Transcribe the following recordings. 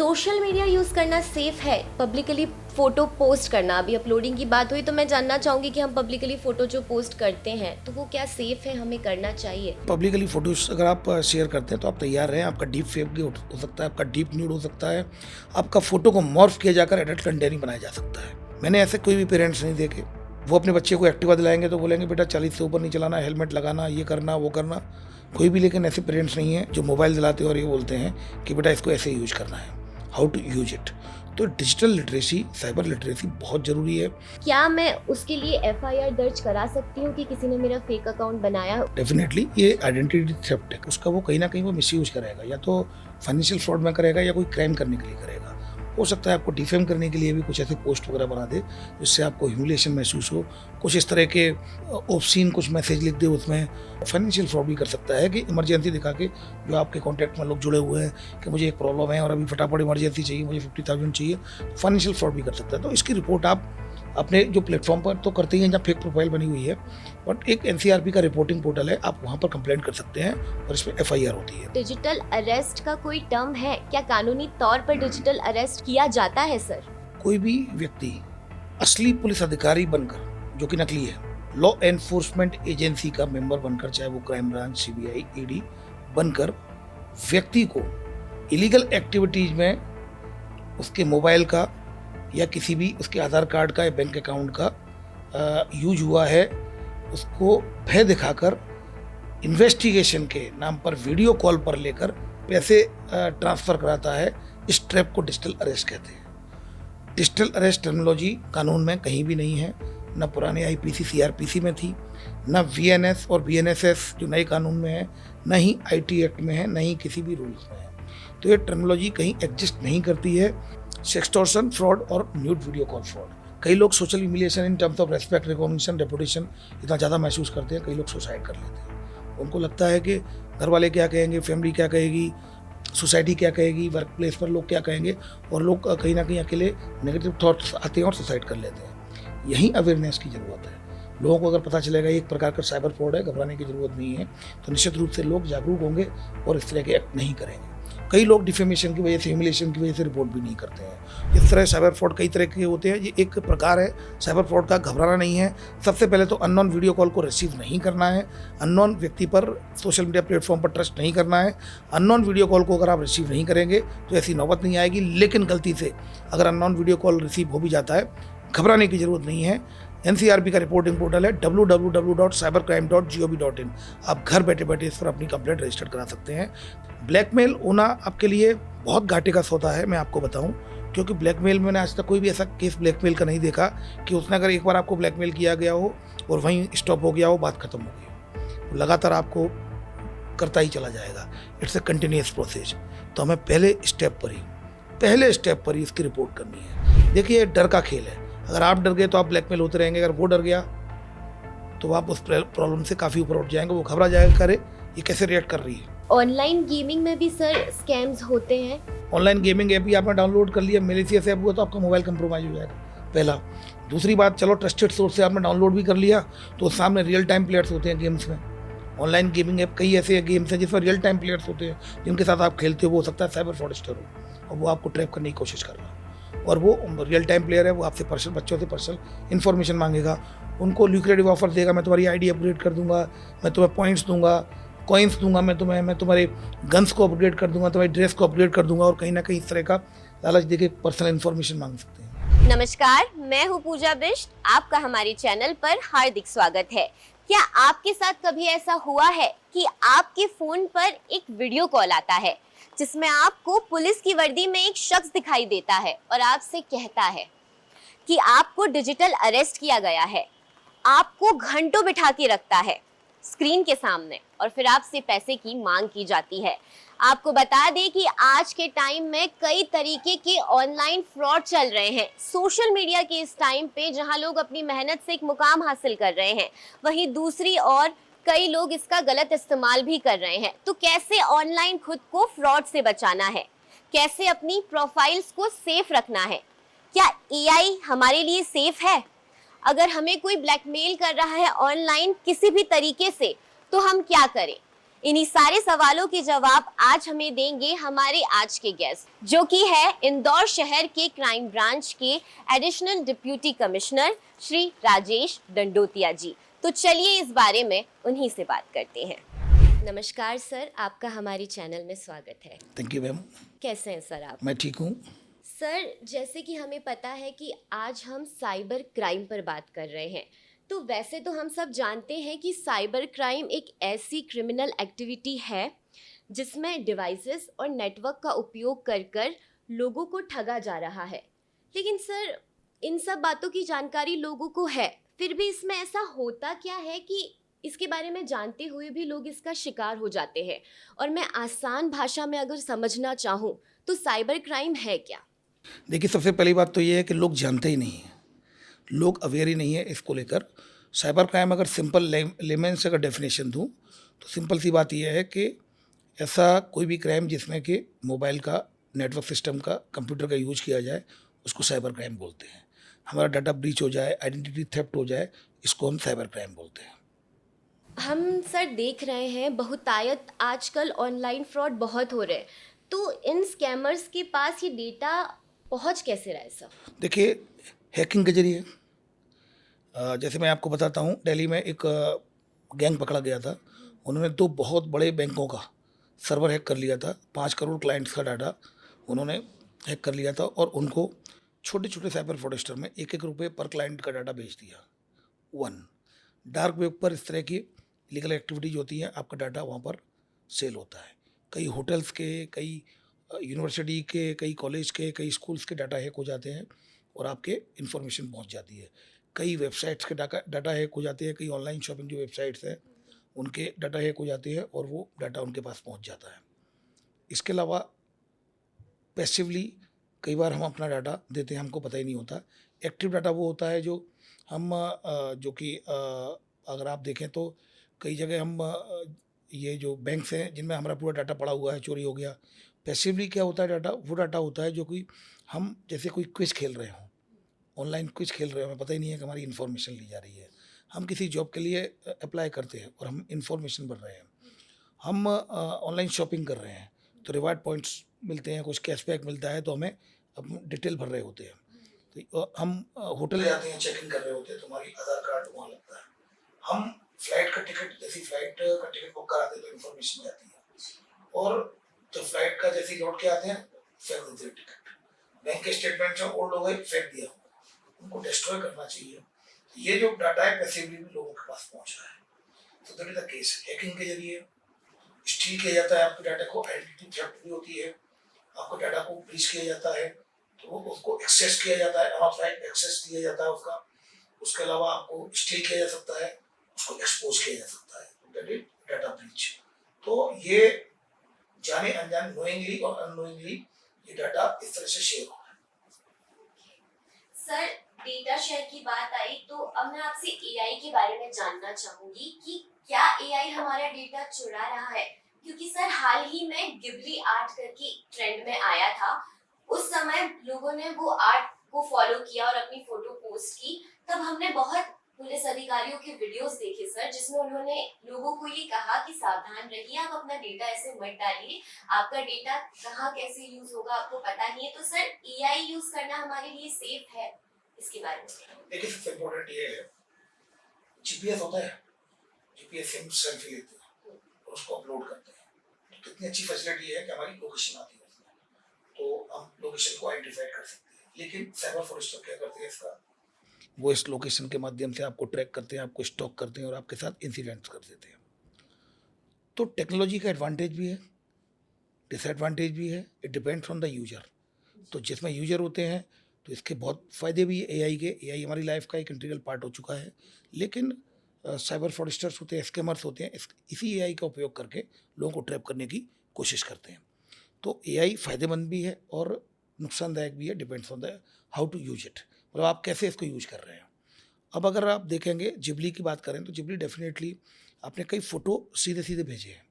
Social media use करना safe है? Publicly photo post करना, अभी अपलोडिंग की बात हुई तो मैं जानना चाहूँगी कि हम पब्लिकली फ़ोटो जो पोस्ट करते हैं तो वो क्या सेफ़ है, हमें करना चाहिए? पब्लिकली फोटोज अगर आप शेयर करते हैं तो आप तैयार रहें। आपका डीप फेक भी हो सकता है, आपका डीप न्यूड हो सकता है, आपका फोटो को मॉर्फ किया जाकर एडल्ट कंटेंट बनाया जा सकता है। मैंने ऐसे कोई भी पेरेंट्स नहीं देखे। वो अपने बच्चे को एक्टिवा दिलाएंगे तो बोलेंगे बेटा 40 से ऊपर नहीं चलाना, हेलमेट लगाना, ये करना वो करना। कोई भी लेकिन ऐसे पेरेंट्स नहीं है जो मोबाइल दिलाते हैं और ये बोलते हैं कि बेटा इसको ऐसे यूज करना है, हाउ टू यूज इट। तो डिजिटल लिटरेसी, साइबर लिटरेसी बहुत ज़रूरी है। क्या मैं उसके लिए एफआईआर दर्ज करा सकती हूँ कि किसी ने मेरा फेक अकाउंट बनाया? डेफिनेटली ये आइडेंटिटी थेफ्ट है, उसका वो कहीं ना कहीं वो मिसयूज करेगा, या तो फाइनेंशियल फ्रॉड में करेगा या कोई क्राइम करने के लिए करेगा। हो सकता है आपको डिफेम करने के लिए भी कुछ ऐसे पोस्ट वगैरह बना दे जिससे आपको ह्यूमिलिएशन महसूस हो, कुछ इस तरह के ऑब्सीन कुछ मैसेज लिख दे उसमें। फाइनेंशियल फ्रॉड भी कर सकता है कि इमरजेंसी दिखा के जो आपके कॉन्टैक्ट में लोग जुड़े हुए हैं कि मुझे एक प्रॉब्लम है और अभी फटाफट इमरजेंसी चाहिए, मुझे 50,000 चाहिए, फाइनेंशियल फ्रॉड भी कर सकता है। तो इसकी रिपोर्ट आप अपने जो प्लेटफॉर्म पर तो करते ही हैं जहाँ फेक प्रोफाइल बनी हुई है, बट एक एनसीआरबी का रिपोर्टिंग पोर्टल है, आप वहाँ पर कंप्लेंट कर सकते हैं और इसमें एफआईआर होती है। डिजिटल अरेस्ट का कोई टर्म है क्या? कानूनी तौर पर डिजिटल अरेस्ट किया जाता है सर? कोई भी व्यक्ति असली पुलिस अधिकारी बनकर, जो कि नकली है, लॉ एनफोर्समेंट एजेंसी का मेंबर बनकर, चाहे वो क्राइम ब्रांच, सीबीआई, ईडी बनकर व्यक्ति को इलीगल एक्टिविटीज में उसके मोबाइल का या किसी भी उसके आधार कार्ड का या बैंक अकाउंट का यूज हुआ है, उसको भय दिखाकर इन्वेस्टिगेशन के नाम पर वीडियो कॉल पर लेकर पैसे ट्रांसफ़र कराता है, इस ट्रैप को डिजिटल अरेस्ट कहते हैं। डिजिटल अरेस्ट टर्मिनोलॉजी कानून में कहीं भी नहीं है, न पुराने आईपीसी सीआरपीसी में थी, न वीएनएस और बीएनएसएस जो नए कानून में है, न ही आईटी एक्ट में है, न ही किसी भी रूल्स में है। तो ये टर्मिनोलॉजी कहीं एग्जिस्ट नहीं करती है। सेक्सटॉर्शन फ्रॉड और न्यूड वीडियो कॉल फ्रॉड, कई लोग social humiliation in terms of respect, recognition, reputation इतना ज़्यादा महसूस करते हैं, कई लोग सुसाइड कर लेते हैं। उनको लगता है कि घर वाले क्या कहेंगे, फैमिली क्या कहेगी, सोसाइटी क्या कहेगी, वर्क प्लेस पर लोग क्या कहेंगे, और लोग कहीं ना कहीं अकेले नेगेटिव थॉट्स आते हैं और सुसाइड कर लेते हैं। यही अवेयरनेस की ज़रूरत है। लोगों को अगर पता चलेगा एक प्रकार का साइबर फ्रॉड है, घबराने की ज़रूरत नहीं है, तो निश्चित रूप से लोग जागरूक होंगे और इस तरह के एक्ट नहीं करेंगे। कई लोग डिफेमेशन की वजह से, ह्यूमिलिएशन की वजह से रिपोर्ट भी नहीं करते हैं। इस तरह साइबर फ्रॉड कई तरह के होते हैं। ये एक प्रकार है साइबर फ्रॉड का। घबराना नहीं है। सबसे पहले तो अननोन वीडियो कॉल को रिसीव नहीं करना है, अननोन व्यक्ति पर सोशल मीडिया प्लेटफॉर्म पर ट्रस्ट नहीं करना है। अननोन वीडियो कॉल को अगर आप रिसीव नहीं करेंगे तो ऐसी नौबत नहीं आएगी, लेकिन गलती से अगर अननोन वीडियो कॉल रिसीव हो भी जाता है, घबराने की ज़रूरत नहीं है। एनसीआरबी का रिपोर्टिंग पोर्टल है www.cybercrime.gov.in। आप घर बैठे बैठे इस पर अपनी कंप्लेंट रजिस्टर करा सकते हैं। ब्लैकमेल होना आपके लिए बहुत घाटे का सौदा है, मैं आपको बताऊं, क्योंकि ब्लैकमेल में मैंने आज तक कोई भी ऐसा केस ब्लैकमेल का नहीं देखा कि उसने अगर एक बार आपको ब्लैकमेल किया गया हो और वहीं स्टॉप हो गया हो, बात खत्म हो गई हो। लगातार आपको करता ही चला जाएगा। It's a continuous process. तो हमें पहले स्टेप पर ही इसकी रिपोर्ट करनी है। देखिए, डर का खेल है। अगर आप डर गए तो आप ब्लैकमेल होते रहेंगे, अगर वो डर गया तो आप उस प्रॉब्लम से काफ़ी ऊपर उठ जाएंगे। वो घबरा जाएगा, करे ये कैसे रिएक्ट कर रही है। ऑनलाइन गेमिंग में भी सर स्कैम्स होते हैं? ऑनलाइन गेमिंग ऐप भी आपने डाउनलोड कर लिया, मैलिशियस ऐप हुआ तो आपका मोबाइल कंप्रोमाइज हो जाएगा, पहला। दूसरी बात, चलो ट्रस्टेड सोर्स से आपने डाउनलोड भी कर लिया तो सामने रियल टाइम प्लेयर्स होते हैं गेम्स में। ऑनलाइन गेमिंग ऐप कई ऐसे गेम्स हैं जिसमें रियल टाइम प्लेयर्स होते हैं जिनके साथ आप खेलते हो। वो हो सकता है साइबर फ्रॉडस्टर हो और वो आपको ट्रैप करने की कोशिश कर रहा है, और वो रियल टाइम प्लेयर है। वो आपसे बच्चों से पर्सनल इन्फॉर्मेशन मांगेगा, उनको ल्यूक्रेटिव ऑफर देगा, मैं तुम्हारी आईडी अपग्रेड कर दूंगा, मैं तुम्हें पॉइंट्स दूंगा, कॉइन्स दूंगा, मैं तुम्हारे गन्स को अपग्रेड कर दूंगा, तुम्हारी ड्रेस को अपग्रेड कर दूंगा, और कहीं ना कहीं इस तरह का लालच देके पर्सनल इन्फॉर्मेशन मांग सकते हैं। नमस्कार, मैं हूँ पूजा बिष्ट। आपका हमारे चैनल पर हार्दिक स्वागत है। क्या आपके साथ कभी ऐसा हुआ है कि आपके फोन पर एक वीडियो कॉल आता है जिसमें आपको पुलिस की वर्दी में एक शख्स दिखाई देता है और आपसे कहता है कि आपको डिजिटल अरेस्ट किया गया है, आपको घंटों बिठा के रखता है स्क्रीन के सामने और फिर आपसे पैसे की मांग की जाती है। आपको बता दें कि आज के टाइम में कई तरीके के ऑनलाइन फ्रॉड चल रहे हैं। सोशल मीडिया के इस टाइम पे जहां लोग अपनी मेहनत से एक मुकाम हासिल कर रहे हैं, वहीं दूसरी ओर कई लोग इसका गलत इस्तेमाल भी कर रहे हैं। तो कैसे ऑनलाइन खुद को फ्रॉड से बचाना है, कैसे अपनी प्रोफाइल्स को सेफ रखना है, क्या एआई हमारे लिए सेफ है? अगर हमें कोई ब्लैकमेल कर रहा है ऑनलाइन किसी भी तरीके से तो हम क्या करें? इन्हीं सारे सवालों के जवाब आज हमें देंगे हमारे आज के गेस्ट, जो कि है इंदौर शहर के क्राइम ब्रांच के additional deputy commissioner Shri Rajesh Dandotiya ji. तो चलिए इस बारे में उन्हीं से बात करते हैं। नमस्कार सर, आपका हमारे चैनल में स्वागत है। Thank you ma'am. कैसे हैं सर आप? मैं ठीक हूँ। सर, जैसे कि हमें पता है कि आज हम साइबर क्राइम पर बात कर रहे हैं, तो वैसे तो हम सब जानते हैं कि साइबर क्राइम एक ऐसी क्रिमिनल एक्टिविटी है जिसमें डिवाइसेस और नेटवर्क का उपयोग कर कर लोगों को ठगा जा रहा है। लेकिन सर, इन सब बातों की जानकारी लोगों को है, फिर भी इसमें ऐसा होता क्या है कि इसके बारे में जानते हुए भी लोग इसका शिकार हो जाते हैं? और मैं आसान भाषा में अगर समझना चाहूँ तो साइबर क्राइम है क्या? देखिए, सबसे पहली बात तो ये है कि लोग जानते ही नहीं हैं, लोग अवेयर ही नहीं है इसको लेकर। साइबर क्राइम अगर सिंपल लेमन से अगर डेफिनेशन दूँ तो सिंपल सी बात यह है कि ऐसा कोई भी क्राइम जिसमें कि मोबाइल का, नेटवर्क सिस्टम का, कंप्यूटर का यूज किया जाए, उसको साइबर क्राइम बोलते हैं। हमारा डाटा ब्रीच हो जाए, आइडेंटिटी थेफ्ट हो जाए, इसको हम साइबर क्राइम बोलते हैं। हम सर देख रहे हैं बहुतायत आजकल ऑनलाइन फ्रॉड बहुत हो रहे हैं, तो इन स्कैमर्स के पास ये डेटा पहुंच कैसे रहा है सर? देखिए, हैकिंग के जरिए जैसे मैं आपको बताता हूँ, दिल्ली में एक गैंग पकड़ा गया था। उन्होंने 2 बहुत बड़े बैंकों का सर्वर हैक कर लिया था। 5 करोड़ क्लाइंट्स का डाटा उन्होंने हैक कर लिया था और उनको छोटे छोटे साइबर फ्रॉडस्टर में 1-1 रुपये पर क्लाइंट का डाटा बेच दिया। 1 डार्क वेब पर इस तरह की लीगल एक्टिविटीज होती हैं, आपका डाटा वहाँ पर सेल होता है। कई होटल्स के, कई यूनिवर्सिटी के, कई कॉलेज के, कई स्कूल्स के डाटा हैक हो जाते हैं और आपके इन्फॉर्मेशन पहुंच जाती है। कई वेबसाइट्स के डाटा हैक हो जाते हैं, कई ऑनलाइन शॉपिंग जो वेबसाइट्स हैं उनके डाटा हैक हो जाते हैं और वो डाटा उनके पास पहुंच जाता है। इसके अलावा पैसिवली कई बार हम अपना डाटा देते हैं, हमको पता ही नहीं होता। एक्टिव डाटा वो होता है जो हम जो कि अगर आप देखें तो कई जगह हम ये जो बैंक्स हैं जिनमें हमारा पूरा डाटा पड़ा हुआ है, चोरी हो गया। पैसिवली क्या होता है डाटा? वो डाटा होता है जो कि हम जैसे कोई क्विज खेल रहे हों, ऑनलाइन क्विज खेल रहे हो, हमें पता ही नहीं है कि हमारी इन्फॉर्मेशन ली जा रही है। हम किसी जॉब के लिए अप्लाई करते हैं और हम इन्फॉर्मेशन भर रहे हैं। हम ऑनलाइन शॉपिंग कर रहे हैं तो रिवार्ड पॉइंट्स मिलते हैं, कुछ कैशबैक मिलता है, तो हमें अपनी डिटेल भर रहे होते हैं। तो हम होटल जाते हैं, चेक इन कर रहे होते हैं, तो हमारी आधार कार्ड वहाँ लगता है। हम फ्लाइट का टिकट, जैसी फ्लाइट का टिकट बुक कराते हैं तो इन्फॉर्मेशन जाती है और जब फ्लाइट का जैसे लौट के आते हैं फेंक देते हैं टिकट। बैंक के स्टेटमेंट से ओल्ड हो गए, फेंक दिया, उनको डिस्ट्रॉय करना चाहिए। ये जो डाटा है पैसिवली भी लोगों के पास पहुंच रहा है। तो that is the case. Hacking के जरिए स्टील किया जाता है आपके डाटा को, आइडेंटिटी थेफ्ट भी होती है, आपके डाटा को ब्रीच किया जाता है, तो उसको एक्सेस किया जाता है, अनऑथराइज्ड एक्सेस किया जाता है उसका। उसके अलावा आपको स्टील किया जा सकता है, उसको एक्सपोज किया जा सकता है, दैट इज डाटा ब्रीच। तो ये जाने अनजाने, नोइंगली और अननोइंगली ये डाटा इस तरह से शेयर हो रहा है। सर, डेटा शेयर की बात आई तो अब मैं आपसे एआई के बारे में जानना चाहूंगी कि क्या एआई हमारा डेटा चुरा रहा है? क्योंकि सर हाल ही में गिबली आर्ट करके ट्रेंड में आया था, उस समय लोगों ने वो आर्ट को फॉलो किया और अपनी फोटो पोस्ट की। तब हमने बहुत पुलिस अधिकारियों के वीडियोस देखे सर, जिसमें उन्होंने लोगों को ये कहा कि सावधान रहिए, आप अपना डेटा ऐसे मत डालिए, आपका डेटा कहाँ कैसे यूज होगा आपको पता नहीं है। तो सर, एआई यूज करना हमारे लिए सेफ है? इसके बारे में देखिए, सबसे इम्पोर्टेंट ये है, जीपीएस होता है, जीपीएस से हम सेल्फी लेते हैं और उसको अपलोड करते हैं। तो कितनी अच्छी फैसिलिटी है कि हमारी लोकेशन आती है उसमें, तो हम लोकेशन को आइडेंटिफाई कर सकते हैं। लेकिन साइबर फ्रॉडस्टर क्या करते हैं इसका, वो इस लोकेशन के माध्यम से आपको ट्रैक करते हैं, आपको स्टॉक करते हैं और आपके साथ इंसिडेंट्स कर देते हैं। तो टेक्नोलॉजी का एडवांटेज भी है, डिसएडवांटेज भी है, it depends on the user. तो जिसमें यूजर होते हैं तो इसके बहुत फ़ायदे भी है एआई के। एआई हमारी लाइफ का एक इंटीग्रल पार्ट हो चुका है। लेकिन साइबर फ्रॉडस्टर्स होते हैं, स्कैमर्स होते हैं, इसी एआई का उपयोग करके लोगों को ट्रैप करने की कोशिश करते हैं। तो एआई फ़ायदेमंद भी है और नुकसानदायक भी है, depends on the how to use it, मतलब आप कैसे इसको यूज कर रहे हैं। अब अगर आप देखेंगे, जिबली की बात करें तो जिबली डेफिनेटली आपने कई फ़ोटो सीधे सीधे भेजे हैं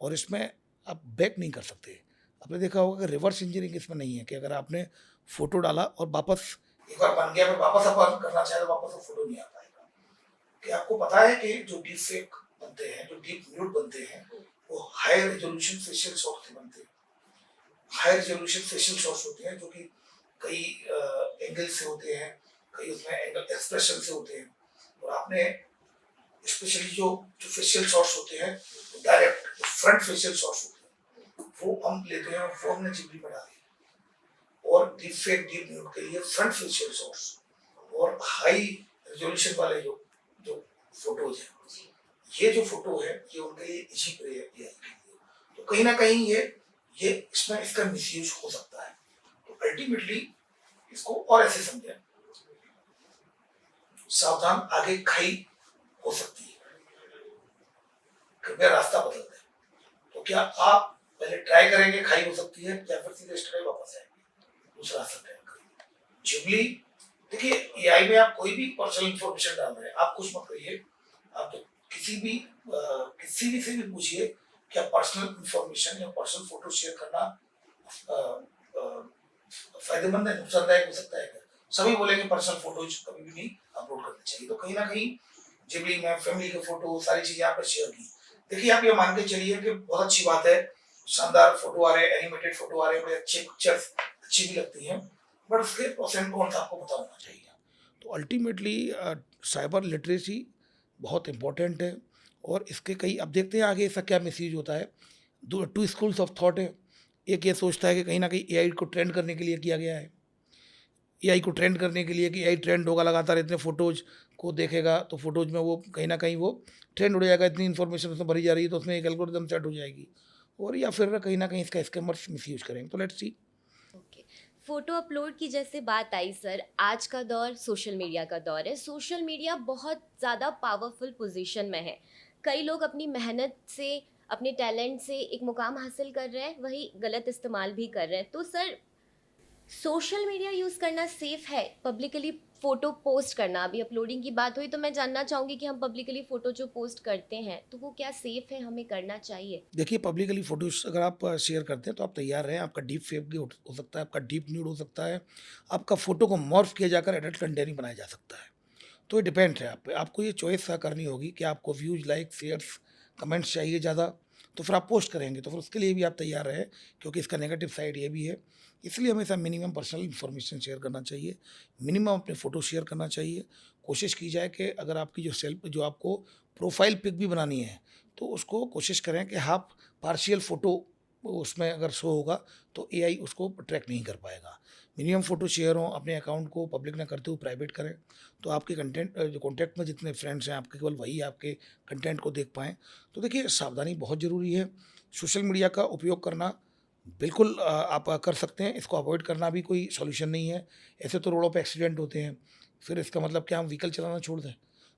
और इसमें आप बैक नहीं कर सकते। आपने देखा होगा कि रिवर्स इंजीनियरिंग इसमें नहीं है कि अगर आपने फ़ोटो डाला और वापस एक बार बन गया फिर वापस आप करना चाहे तो वापस वो फ़ोटो नहीं आ पाएगा। कि आपको पता है कि जो डीप फेक बनते हैं, जो डीप न्यूड बनते हैं, वो हाई रेजोल्यूशन फेशियल शॉट से बनते हैं। हाई रेजोल्यूशन फेशियल शॉट्स होते हैं जो कि कई एंगल से होते हैं, कई उसमें एंगल एक्सप्रेशन से होते हैं। और आपने स्पेशली जो जो फेशियल शॉट्स होते हैं, डायरेक्ट फ्रंट फेशियल शॉट्स होते हैं, वो हम लेते हैं, वो हमने जिबली में डाली। और डीप फेक डीप न्यूड के लिए फ्रंट फेशियल शॉट्स और हाई रेजोल्यूशन वाले जो जो फोटोज हैं, ये जो फोटो है ये उनके लिए इजी प्रे है AI के लिए। तो कहीं ना कहीं ये इसमें इसका मिसयूज हो सकता है। तो अल्टीमेटली इसको और ऐसे समझें, सावधान आगे खाई हो सकती है, कृपया रास्ता बदल दें। तो क्या आप पहले ट्राई करेंगे खाई हो सकती है, या फिर सीधे स्ट्रेट वापस आएंगे, दूसरा रास्ता ट्राई करेंगे। जिबली देखिए, AI में आप कोई भी पर्सनल इंफॉर्मेशन डाल रहे हैं, आप कुछ मत करिए, आप तो किसी भी से भी पूछिए क्या पर्सनल इंफॉर्मेशन या पर्सनल फोटो शेयर करना फायदेमंद है, नुकसानदायक हो सकता है क्या? सभी बोलेंगे पर्सनल फोटोज कभी भी नहीं अपलोड करनी चाहिए। तो कहीं ना कहीं जिबली में फैमिली के फोटो सारी चीजें आपने शेयर की। देखिए, आप ये मान के चलिए कि बहुत अच्छी बात है, शानदार फोटो आ रहे हैं, एनिमेटेड फोटो आ रहे हैं, बड़े अच्छे पिक्चर्स अच्छी भी लगती हैं, बट उसके प्रोस एंड कॉन्स आपको पता होना चाहिए। तो अल्टीमेटली साइबर लिटरेसी बहुत इम्पोर्टेंट है। और इसके कई, अब देखते हैं आगे इसका क्या मिसयूज होता है। दो टू स्कूल्स ऑफ थॉट है। एक ये सोचता है कि कहीं ना कहीं AI को ट्रेंड करने के लिए किया गया है, AI को ट्रेंड करने के लिए कि AI ट्रेंड होगा, लगातार इतने फोटोज को देखेगा तो फोटोज में वो कहीं ना कहीं वो ट्रेंड हो जाएगा, इतनी इन्फॉर्मेशन उसमें भरी जा रही है तो उसमें एक एल्गोरिदम सेट हो जाएगी। और या फिर कहीं ना कहीं इसका स्कैमर्स मिसयूज करेंगे। तो let's see. Okay, photo upload की जैसे बात आई सर, आज का दौर सोशल मीडिया का दौर है। सोशल मीडिया बहुत ज़्यादा पावरफुल पोजीशन में है। कई लोग अपनी मेहनत से, अपने टैलेंट से एक मुकाम हासिल कर रहे हैं, वही गलत इस्तेमाल भी कर रहे हैं। तो सर, सोशल मीडिया यूज़ करना सेफ है? पब्लिकली फ़ोटो पोस्ट करना, अभी अपलोडिंग की बात हुई तो मैं जानना चाहूँगी कि हम पब्लिकली फ़ोटो जो पोस्ट करते हैं तो वो क्या सेफ़ है, हमें करना चाहिए? देखिए, पब्लिकली फोटोज अगर आप शेयर करते हैं तो आप तैयार रहें, आपका डीप फेक भी हो सकता है, आपका डीप न्यूड हो सकता है, आपका फोटो को मॉर्फ किया जाकर एडल्ट कंटेंट बनाया जा सकता है। तो ये डिपेंड है आप पे, आपको ये चॉइस करनी होगी कि आपको व्यूज, लाइक, शेयर्स, कमेंट्स चाहिए ज़्यादा, तो फिर आप पोस्ट करेंगे, तो फिर उसके लिए भी आप तैयार रहें, क्योंकि इसका नेगेटिव साइड ये भी है। इसलिए हमेशा मिनिमम पर्सनल इन्फॉर्मेशन शेयर करना चाहिए, मिनिमम अपने फ़ोटो शेयर करना चाहिए। कोशिश की जाए कि अगर आपकी जो आपको प्रोफाइल पिक भी बनानी है तो उसको कोशिश करें कि हाफ पार्शियल फ़ोटो उसमें अगर शो होगा तो AI उसको ट्रैक नहीं कर पाएगा। मिनिमम फ़ोटो शेयर हो, अपने अकाउंट को पब्लिक ना करते हुए प्राइवेट करें, तो आपके जो कॉन्टैक्ट में जितने फ्रेंड्स हैं आपके, केवल वही आपके कंटेंट को देख पाएँ। तो देखिए, सावधानी बहुत ज़रूरी है। सोशल मीडिया का उपयोग करना बिल्कुल आप कर सकते हैं, इसको अवॉइड करना भी कोई सॉल्यूशन नहीं है। ऐसे तो रोडों पे एक्सीडेंट होते हैं, फिर इसका मतलब क्या हम व्हीकल चलाना छोड़ दें?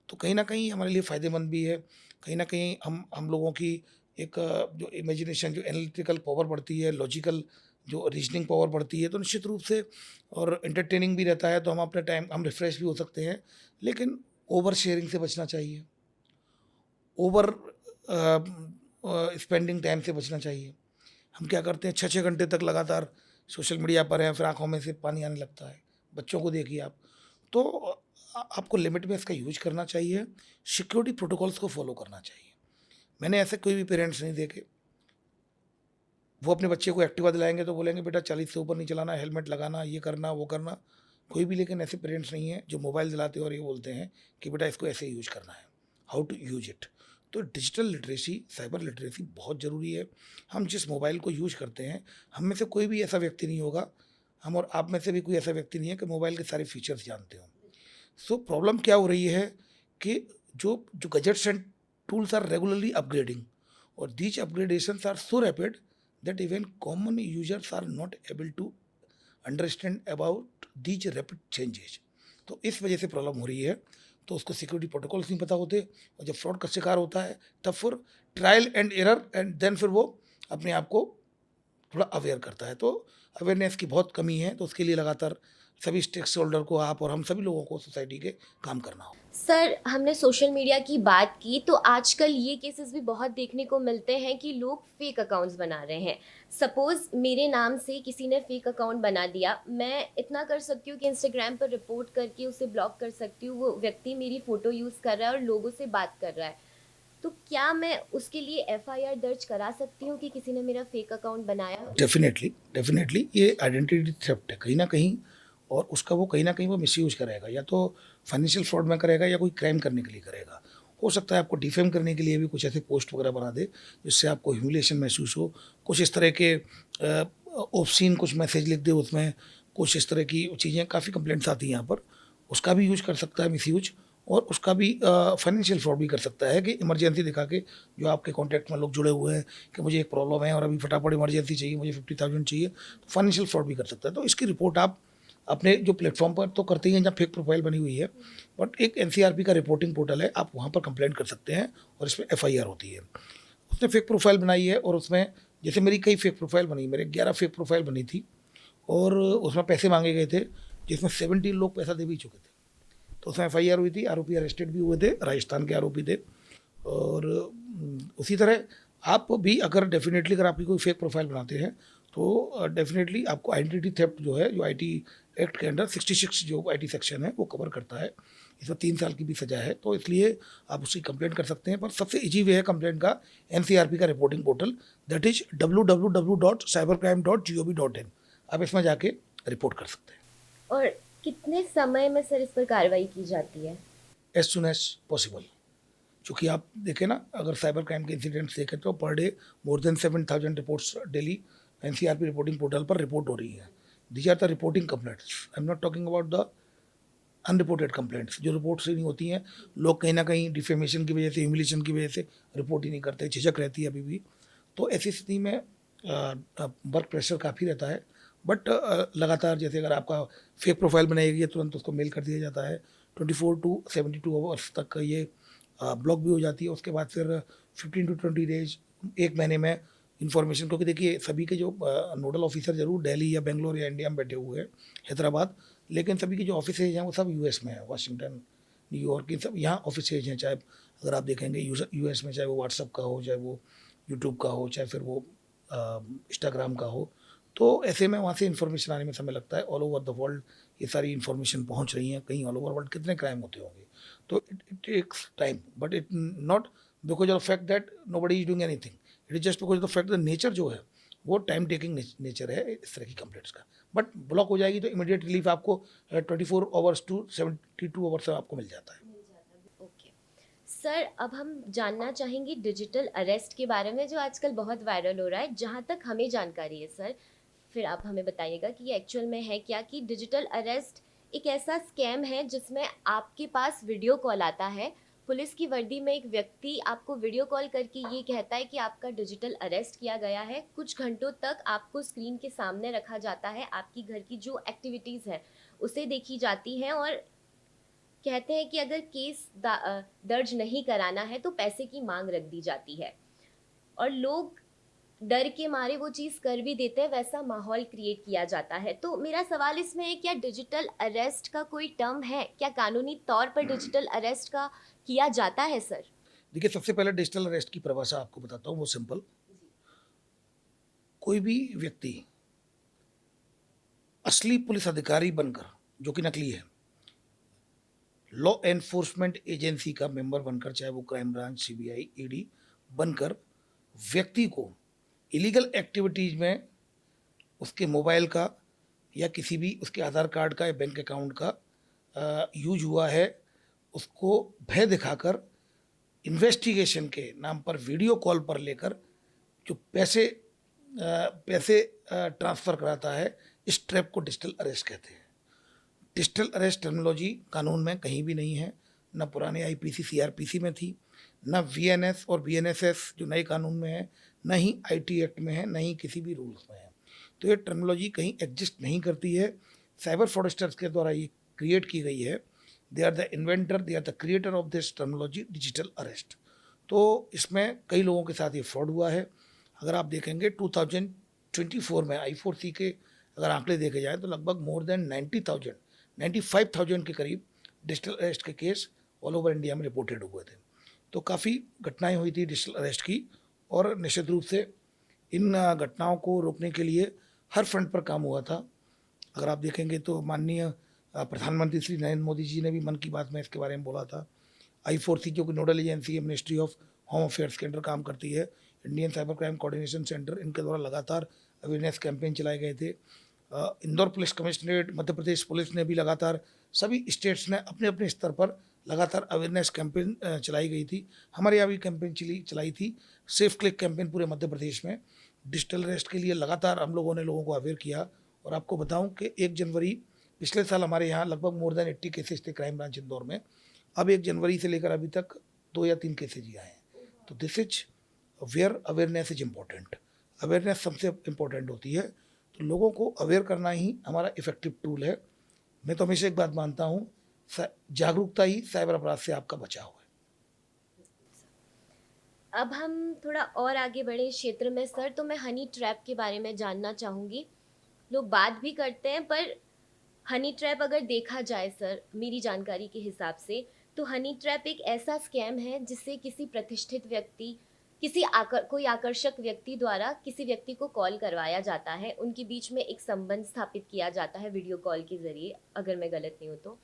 तो कहीं न कहीं हमारे लिए फ़ायदेमंद भी है। कहीं न कहीं हम लोगों की एक जो इमेजिनेशन, जो एनालिटिकल पावर बढ़ती है, लॉजिकल जो रीजनिंग पावर बढ़ती है, तो निश्चित रूप से, और एंटरटेनिंग भी रहता है, तो हम अपने टाइम हम रिफ्रेश भी हो सकते हैं। लेकिन ओवर शेयरिंग से बचना चाहिए, ओवर स्पेंडिंग टाइम से बचना चाहिए। हम क्या करते हैं, 6-6 घंटे तक लगातार सोशल मीडिया पर हैं, फिर आँखों में से पानी आने लगता है। बच्चों को देखिए आप। तो आपको लिमिट में इसका यूज़ करना चाहिए, सिक्योरिटी प्रोटोकॉल्स को फ़ॉलो करना चाहिए। मैंने ऐसे कोई भी पेरेंट्स नहीं देखे, वो अपने बच्चे को एक्टिवा दिलाएँगे तो बोलेंगे बेटा 40 से ऊपर नहीं चलाना, हेलमेट लगाना, ये करना, वो करना। कोई भी लेकिन ऐसे पेरेंट्स नहीं हैं जो मोबाइल दिलाते हैं और ये बोलते हैं कि बेटा इसको ऐसे यूज़ करना है, हाउ टू यूज इट। तो डिजिटल लिटरेसी, साइबर लिटरेसी बहुत ज़रूरी है। हम जिस मोबाइल को यूज़ करते हैं, हम में से कोई भी ऐसा व्यक्ति नहीं होगा, हम और आप में से भी कोई ऐसा व्यक्ति नहीं है कि मोबाइल के सारे फीचर्स जानते हों। सो प्रॉब्लम क्या हो रही है कि जो जो gadgets and tools are regularly upgrading, और these upgradations are so rapid that even common users are not able to understand about these rapid changes। तो इस वजह से प्रॉब्लम हो रही है। तो उसको सिक्योरिटी प्रोटोकॉल्स नहीं पता होते, और जब फ्रॉड का शिकार होता है तब फिर trial and error and then फिर वो अपने आप को थोड़ा अवेयर करता है। तो अवेयरनेस की बहुत कमी है, तो उसके लिए लगातार सभी स्टेक होल्डर को, आप और हम सभी लोगों को सोसाइटी के काम करना हो। सर, हमने सोशल मीडिया की बात की तो आजकल ये केसेस भी बहुत देखने को मिलते हैं कि लोग फेक अकाउंट्स बना रहे हैं। सपोज़ मेरे नाम से किसी ने फेक अकाउंट बना दिया, मैं इतना कर सकती हूँ कि इंस्टाग्राम पर रिपोर्ट करके उसे ब्लॉक कर सकती हूँ। वो व्यक्ति मेरी फ़ोटो यूज़ कर रहा है और लोगों से बात कर रहा है। तो क्या मैं उसके लिए एफआईआर दर्ज करा सकती हूँ कि किसी ने मेरा फेक अकाउंट बनाया? डेफिनेटली डेफिनेटली ये आइडेंटिटी थेफ्ट है कहीं ना कहीं, और उसका वो कहीं ना कहीं वो मिसयूज करेगा, या तो फाइनेंशियल फ्रॉड में करेगा या कोई क्राइम करने के लिए करेगा। हो सकता है आपको डिफेम करने के लिए भी कुछ ऐसे पोस्ट वगैरह बना दे जिससे आपको ह्यूमिलेशन महसूस हो, कुछ इस तरह के ऑब्सीन कुछ मैसेज लिख दे उसमें, कुछ इस तरह की चीज़ें, काफ़ी कंप्लेंट्स आती हैं यहाँ पर। उसका भी यूज कर सकता है, मिसयूज, और उसका भी फाइनेंशियल फ्रॉड भी कर सकता है कि इमरजेंसी दिखा के जो आपके कॉन्टैक्ट में लोग जुड़े हुए हैं कि मुझे एक प्रॉब्लम है और अभी फटाफट इमरजेंसी चाहिए, मुझे 50,000 चाहिए, तो फाइनेंशियल फ्रॉड भी कर सकता है। तो इसकी रिपोर्ट आप अपने जो प्लेटफॉर्म पर तो करते ही हैं जहाँ फेक प्रोफाइल बनी हुई है, बट एक एनसीआरपी का रिपोर्टिंग पोर्टल है, आप वहाँ पर कंप्लेंट कर सकते हैं और इसमें एफआईआर होती है। उसने फेक प्रोफाइल बनाई है और उसमें जैसे मेरी कई फेक प्रोफाइल बनी, मेरे 11 फेक प्रोफाइल बनी थी और उसमें पैसे मांगे गए थे जिसमें 17 लोग पैसा दे भी चुके थे। तो उसमें एफआईआर हुई थी, आरोपी अरेस्टेड भी हुए थे, राजस्थान के आरोपी थे। और उसी तरह आप भी अगर डेफिनेटली अगर आपकी कोई फेक प्रोफाइल बनाते हैं तो डेफिनेटली आपको आइडेंटिटी थेफ्ट जो है, जो आईटी एक्ट के अंडर 66 जो आईटी सेक्शन है वो कवर करता है। इसमें 3 साल की भी सजा है, तो इसलिए आप उसकी कंप्लेंट कर सकते हैं। पर सबसे इजी वे है कंप्लेंट का एनसीआरपी का reporting portal, that is www.cybercrime.gov.in। आप इसमें जाके रिपोर्ट कर सकते हैं और कितने समय में सर इस पर कार्रवाई की जाती है? As soon as possible. चूँकि आप देखें ना, अगर साइबर क्राइम के इंसिडेंट्स देखें तो per day more than 7,000 reports daily NCRP reporting portal पर रिपोर्ट हो रही हैं। These are the reporting complaints, I am not talking about the unreported complaints जो रिपोर्ट से नहीं होती हैं। लोग कहीं ना कहीं डिफेमेशन की वजह से, ह्यूमिलेशन की वजह से रिपोर्ट ही नहीं करते, झिझक रहती है अभी भी। तो ऐसी स्थिति में वर्क प्रेशर काफ़ी रहता है, बट लगातार जैसे अगर आपका फेक प्रोफाइल बनाई गई है तुरंत उसको मेल कर दिया जाता है, 24 टू 72 आवर्स तक ये ब्लॉक भी हो जाती है। उसके बाद फिर 15 टू 20 डेज, एक महीने में इन्फॉर्मेशन, क्योंकि देखिए सभी के जो नोडल ऑफिसर जरूर दिल्ली या बेंगलोर या इंडिया में बैठे हुए हैं, हैदराबाद, लेकिन सभी की जो ऑफिस हैं वो सब यूएस में है, वाशिंगटन, न्यूयॉर्क, इन सब यहाँ ऑफिस हैं। चाहे अगर आप देखेंगे यूएस में, चाहे वो व्हाट्सअप का हो, चाहे वो यूट्यूब का हो, चाहे फिर वो इंस्टाग्राम का हो, तो ऐसे में वहाँ से इन्फॉर्मेशन आने में समय लगता है। ऑल ओवर द वर्ल्ड ये सारी इन्फॉर्मेशन पहुँच रही हैं, कहीं ऑल ओवर वर्ल्ड कितने क्राइम होते होंगे, तो it takes time, but it not because of the fact that nobody is doing anything, it is just because of the fact the nature जो है वो टाइम टेकिंग नेचर है इस तरह की कंप्लेंट्स का। बट ब्लॉक हो जाएगी तो इमीडिएट रिलीफ आपको 24 आवर्स टू 72 आवर्स आपको मिल जाता है। ओके सर, अब हम जानना चाहेंगे डिजिटल अरेस्ट के बारे में जो आजकल बहुत वायरल हो रहा है। जहाँ तक हमें जानकारी है सर, फिर आप हमें बताइएगा कि ये एक्चुअल में है क्या, कि डिजिटल अरेस्ट एक ऐसा स्कैम है जिसमें आपके पास वीडियो कॉल आता है, पुलिस की वर्दी में एक व्यक्ति आपको वीडियो कॉल करके ये कहता है कि आपका डिजिटल अरेस्ट किया गया है। कुछ घंटों तक आपको स्क्रीन के सामने रखा जाता है, आपकी घर की जो एक्टिविटीज़ है उसे देखी जाती हैं, और कहते हैं कि अगर केस दर्ज नहीं कराना है तो पैसे की मांग रख दी जाती है, और लोग डर के मारे वो चीज़ कर भी देते हैं, वैसा माहौल क्रिएट किया जाता है। तो मेरा सवाल इसमें है, क्या डिजिटल अरेस्ट का कोई टर्म है, क्या कानूनी तौर पर डिजिटल अरेस्ट का किया जाता है सर? देखिए, सबसे पहले डिजिटल अरेस्ट की परिभाषा आपको बताता हूँ, वो सिंपल। कोई भी व्यक्ति असली पुलिस अधिकारी बनकर, जो कि नकली है, लॉ एनफोर्समेंट एजेंसी का मेंबर बनकर, चाहे वो क्राइम ब्रांच, सीबीआई, ईडी बनकर, व्यक्ति को इलीगल एक्टिविटीज में उसके मोबाइल का या किसी भी उसके आधार कार्ड का या बैंक अकाउंट का यूज हुआ है, उसको भय दिखाकर इन्वेस्टिगेशन के नाम पर वीडियो कॉल पर लेकर जो पैसे ट्रांसफ़र कराता है, इस ट्रैप को डिजिटल अरेस्ट कहते हैं। डिजिटल अरेस्ट टर्मिनोलॉजी कानून में कहीं भी नहीं है, न पुराने आईपीसी सीआरपीसी में थी, न वीएनएस और बीएनएसएस जो नए कानून में है, न ही आईटी एक्ट में है, न ही किसी भी रूल्स में है। तो ये टर्मिनोलॉजी कहीं एग्जिस्ट नहीं करती है, साइबर फ्रॉडस्टर्स के द्वारा ये क्रिएट की गई है। They are the inventor, they are the creator of this terminology digital arrest. तो इसमें कई लोगों के साथ ये फ्रॉड हुआ है। अगर आप देखेंगे 2024 में I4C के अगर आंकड़े देखे जाए तो लगभग मोर देन 95,000 के करीब डिजिटल अरेस्ट के केस ऑल ओवर इंडिया में रिपोर्टेड हुए थे। तो काफ़ी घटनाएं हुई थी डिजिटल अरेस्ट की, और निश्चित रूप से इन घटनाओं को रोकने के लिए हर फ्रंट पर काम हुआ था। अगर आप देखेंगे तो माननीय प्रधानमंत्री श्री नरेंद्र मोदी जी ने भी मन की बात में इसके बारे में बोला था। I4C जो कि नोडल एजेंसी है मिनिस्ट्री ऑफ होम अफेयर्स के अंडर काम करती है, Indian cyber crime coordination centre, इनके द्वारा लगातार अवेयरनेस कैंपेन चलाए गए थे। Indore police commissionerate, Madhya Pradesh police ने भी लगातार, सभी स्टेट्स ने अपने अपने स्तर पर लगातार अवेयरनेस कैंपेन चलाई गई थी। हमारे यहाँ भी कैंपेन चलाई थी, सेफ क्लिक कैंपेन पूरे मध्य प्रदेश में। डिजिटल अरेस्ट के लिए लगातार हम लोगों ने लोगों को अवेयर किया। और आपको बताऊं कि 1 जनवरी पिछले साल हमारे यहाँ लगभग मोर देन 80 केसेस थे क्राइम ब्रांच इंदौर में। अब 1 जनवरी से लेकर अभी तक 2 या 3 केसेज ही आए हैं। तो this is where awareness is important. Awareness सबसे इम्पोर्टेंट होती है, तो लोगों को अवेयर करना ही हमारा इफेक्टिव टूल है। मैं तो हमेशा एक बात मानता हूँ, जागरूकता ही साइबर अपराध से आपका बचाव है। अब हम थोड़ा और आगे बढ़े क्षेत्र में सर, तो मैं हनी ट्रैप के बारे में जानना चाहूँगी। लोग बात भी करते हैं, पर हनी ट्रैप अगर देखा जाए सर, मेरी जानकारी के हिसाब से, तो हनी ट्रैप एक ऐसा स्कैम है जिससे किसी प्रतिष्ठित व्यक्ति, कोई आकर्षक व्यक्ति द्वारा किसी व्यक्ति को कॉल करवाया जाता है, उनके बीच में एक संबंध स्थापित किया जाता है वीडियो कॉल के ज़रिए, अगर मैं गलत नहीं हूँ तो।